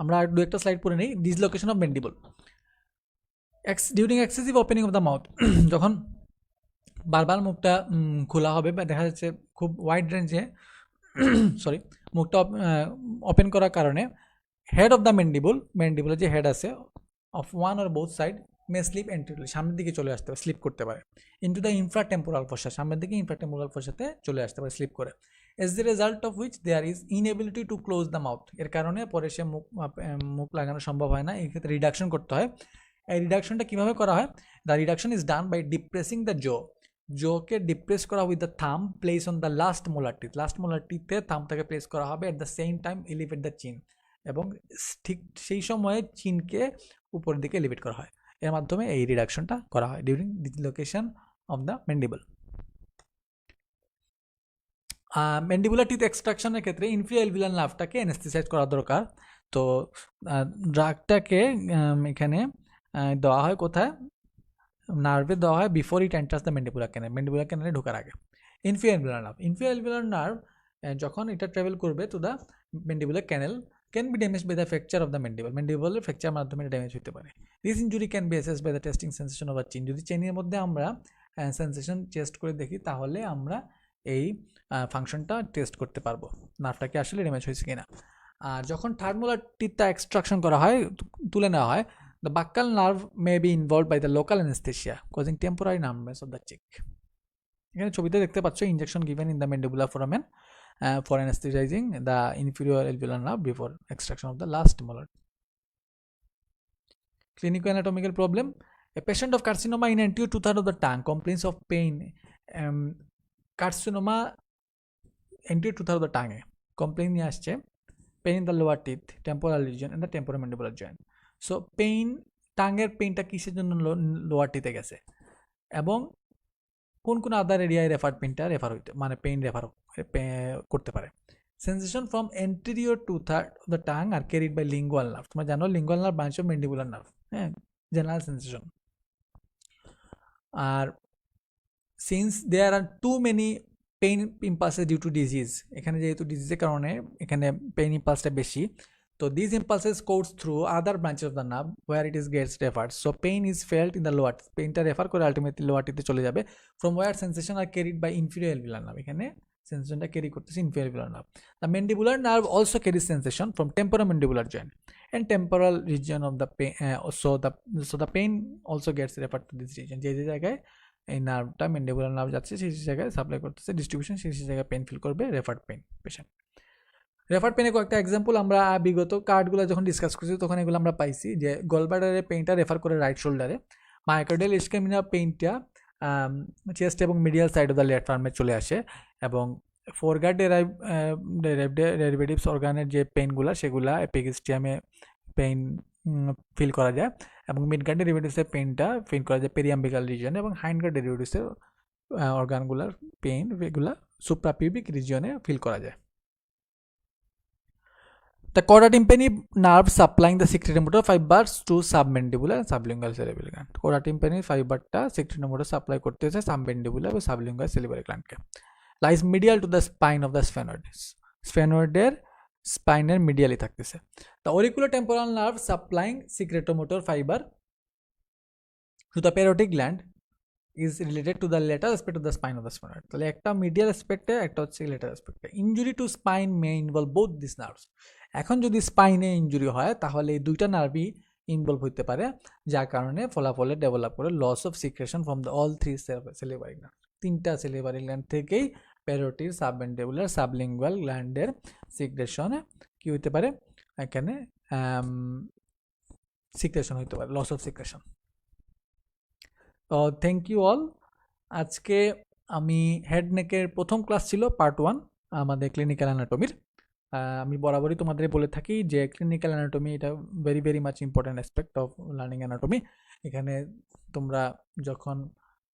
আমরা দু একটা স্লাইড পড়ে নেই। Dislocation of mandible during excessive opening of the mouth, যখন বারবার মুখটা খোলা হবে বা দেখা যাচ্ছে খুব ওয়াইড রেঞ্জে সরি মুখটা ওপেন করার কারণে হেড অফ দ্য ম্যান্ডিবলের যে হেড আছে of one or both side may slip anteriorly, সামনের দিকে চলে আসতে পারে, স্লিপ করতে পারে, ইনটু দ্য ইনফ্রাটেম্পোরাল ফসা, সামনের দিকে ইনফ্রাটেম্পোরাল ফসাতে চলে আসতে পারে, স্লিপ করে। As the result of which there is inability to close the mouth, এর কারণে পরে সে মুখ লাগানো সম্ভব হয় না, এই ক্ষেত্রে রিডাকশন করতে হয়। এই রিডাকশনটা কীভাবে করা হয়? The reduction is done by depressing the জোকে ডিপ্রেস করা with the thumb place on the last molar টিথে থামটাকে প্লেস করা হবে, at the same time elevate the chin, এবং ঠিক সেই সময়ে চিনকে উপরের দিকে এলিভেট করা হয়। এর মাধ্যমে এই রিডাকশনটা করা হয় during dislocation of the mandible. Mandibular teeth এক্সট্রাকশনের ক্ষেত্রে ইনফিরিয়র এলভিয়ার নার্ভটাকে অ্যানেস্থেসাইজ করা দরকার। তো ড্রাগটাকে এখানে দেওয়া হয় কোথায়? নার্ভে দেওয়া হয় before it enters the mandibular ক্যানেলে ঢোকার আগে। ইনফিরিয়র এলভিয়ার নার্ভ যখন এটা ট্রাভেল করবে to the mandibular canal can be damage by the fracture of the ম্যান্ডিবলের ফ্র্যাকচার মাধ্যমে ড্যামেজ হতে পারে। This injury can be assessed by the testing sensation of a chin. যদি চেনের মধ্যে আমরা সেন্সেশন টেস্ট করে দেখি তাহলে আমরা এই ফাংশনটা টেস্ট করতে পারবো নার্ভটা কি আসলে ড্যামেজ হয়েছে কিনা। আর যখন থার্ড মোলার টিথটা এক্সট্রাকশন করা হয়, তুলে নেওয়া হয়, the buccal nerve may be involved by the local anesthesia causing temporary numbness of the cheek. এখানে ছবিতে দেখতে পাচ্ছ injection given in the mandibular foramen for anesthetizing the inferior alveolar nerve before extraction of the last molar. Clinical anatomical problem: a patient of carcinoma in anterior two-thirds of the tongue complains of pain. Carcinoma anterior two-thirds of the tongue complain নিয়ে আসছে pain in the lower teeth, temporal region and the temporomandibular joint. So টাঙ্গের পেইনটা কিসের জন্য lower টিতে গেছে এবং কোন কোন আদার এরিয়ায় পেইনটা পেইন রেফার করতে পারে। Sensation from anterior two third of the tongue are carried by lingual nerve. তোমরা জানো lingual nerve branch of mandibular nerve, হ্যাঁ, জেনারেল সেন্সেশন। আর since there are too many pain impulses due to disease, এখানে যেহেতু ডিজিজের কারণে এখানে pain ইম্পালসটা বেশি, so these impulses course through other branches of the nerve where it is gets referred. So pain is felt in the lower teeth, painটা refer করে ultimately lower টিতে চলে যাবে, from where sensation are carried by inferior alveolar nerve, এখানে সেন্সেশনটা carry করতেছে inferior alveolar nerve. The mandibular nerve also carries sensation from temporomandibular joint and temporal region of the pain, so the pain also gets referred to this region. যে জায়গায় এই নার্ভটা mandibular nerve যাচ্ছে সেই জায়গায় supply করতেছে distribution, সেই জায়গায় pen feel করবে রেফার্ড পেন পেশেন্ট। রেফার্ড পেনে কয়েকটা এক্সাম্পল আমরা বিগত কার্ডগুলো যখন ডিসকাস করছি তখন এগুলো আমরা পাইছি যে গলব্লাডারের পেইনটা রেফার করে রাইট শোল্ডারে, মায়োকার্ডিয়াল ইসকেমিয়া পেইনটা চেস্ট এবং medial side of the left আর্মে চলে আসে, এবং ফোরগার্ড ডেরিভেটিভস অর্গানের যে পেইনগুলো সেগুলা এপিগেস্টিয়ামে পেইন ফিল করা যায়, এবং মিডগার্ড ডেরিভেটিভসের পেইনটা ফিল করা যায় পেরিয়াম্বিকাল রিজিয়নে, এবং হাইন্ডগার্ড ডেরিভেটিভসের অর্গানগুলোর পেইন এগুলা সুপ্রাপিউবিক রিজিয়নে ফিল করা যায়। The chorda tympani nerve supplying the secretomotor fibers to submandibular and sublingual salivary gland. Chorda tympani fiberটা secretomotor supply করতেছে submandibular এবং sublingual salivary glandকে। Lies medial to the spine of the sphenoid. Sphenoidের স্পাইনের medially থাকতেছে। The auriculotemporal nerve supplying secretomotor fiber to the parotid gland is related to the lateral aspect of the spine of the sphenoid. তাহলে একটা medial অ্যাসপেক্টে একটা হচ্ছে lateral অ্যাসপেক্টে। Injury to spine may involve both this nerves. এখন যদি স্পাইনে injury হয় তাহলে এই দুইটা নার্ভই ইনভলভ হতে পারে, যার কারণে ফলাফলে ডেভেলপ করে loss of secretion from the all three salivary gland. তিনটা সেলিভারি গ্ল্যান্ড থেকেই প্যারোটিড, সাবমেন্ডিবুলার, সাবলিঙ্গুয়াল গ্ল্যান্ডের সিক্রেশনে কি হতে পারে, এখানে সিক্রেশন হতে পারে, লস অফ সিক্রেশন। তো থ্যাংক ইউ অল। আজকে আমি হেড নেকের প্রথম ক্লাস ছিল পার্ট 1 আমাদের ক্লিনিক্যাল অ্যানাটমির। আমি বরাবরই তোমাদের বলে থাকি যে ক্লিনিক্যাল অ্যানাটমি এটা very very much important aspect of learning anatomy. এখানে তোমরা যখন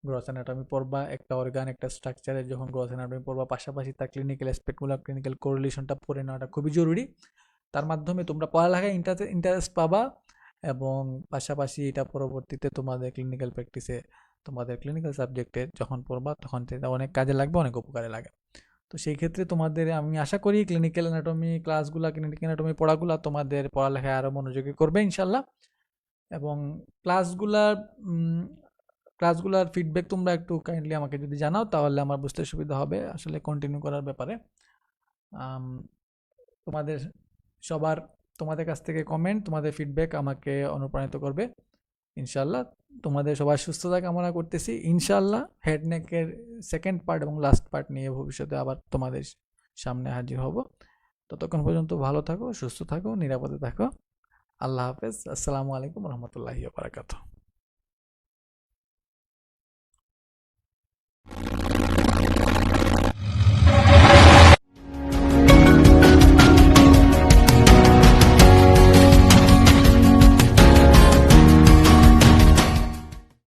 গ্রস অ্যানাটমি পড়বা, একটা অর্গান একটা স্ট্রাকচারে যখন গ্রস অ্যানাটমি পড়বা, পাশাপাশি তার ক্লিনিক্যাল অ্যাসপেক্টগুলো, ক্লিনিক্যাল কোরিলেশনটা পড়ে নেওয়াটা খুবই জরুরি। তার মাধ্যমে তোমরা পড়ালেখায় ইন্টারেস্ট পাবা, এবং পাশাপাশি এটা পরবর্তীতে তোমাদের ক্লিনিক্যাল প্র্যাকটিসে, তোমাদের ক্লিনিক্যাল সাবজেক্টে যখন পড়বা তখন সেটা অনেক কাজে লাগবে, অনেক উপকারে লাগে। তো সেই ক্ষেত্রে তোমাদের আমি আশা করি ক্লিনিক্যাল অ্যানাটমি ক্লাসগুলা, ক্লিনিক্যাল অ্যানাটমি পড়াগুলা তোমাদের পড়ালেখায় আরও মনোযোগী করবে ইনশাল্লাহ। এবং ক্লাসগুলার ক্লাসগুলার ফিডব্যাক তোমরা একটু কাইন্ডলি আমাকে যদি জানাও, তাহলে আমার বুঝতে সুবিধা হবে আসলে কন্টিনিউ করার ব্যাপারে। আম, তোমাদের সবার, তোমাদের কাছ থেকে কমেন্ট, তোমাদের ফিডব্যাক আমাকে অনুপ্রাণিত করবে ইনশাল্লাহ। তোমাদের সবার সুস্থতা কামনা করতেছি ইনশাল্লাহ। হেড নেকের সেকেন্ড পার্ট এবং লাস্ট পার্ট নিয়ে ভবিষ্যতে আবার তোমাদের সামনে হাজির হব। ততক্ষণ পর্যন্ত ভালো থাকো, সুস্থ থাকো, নিরাপদে থাকো। আল্লাহ হাফেজ। আসসালামু আলাইকুম রহমতুল্লাহি ওয়া বারাকাতুহু।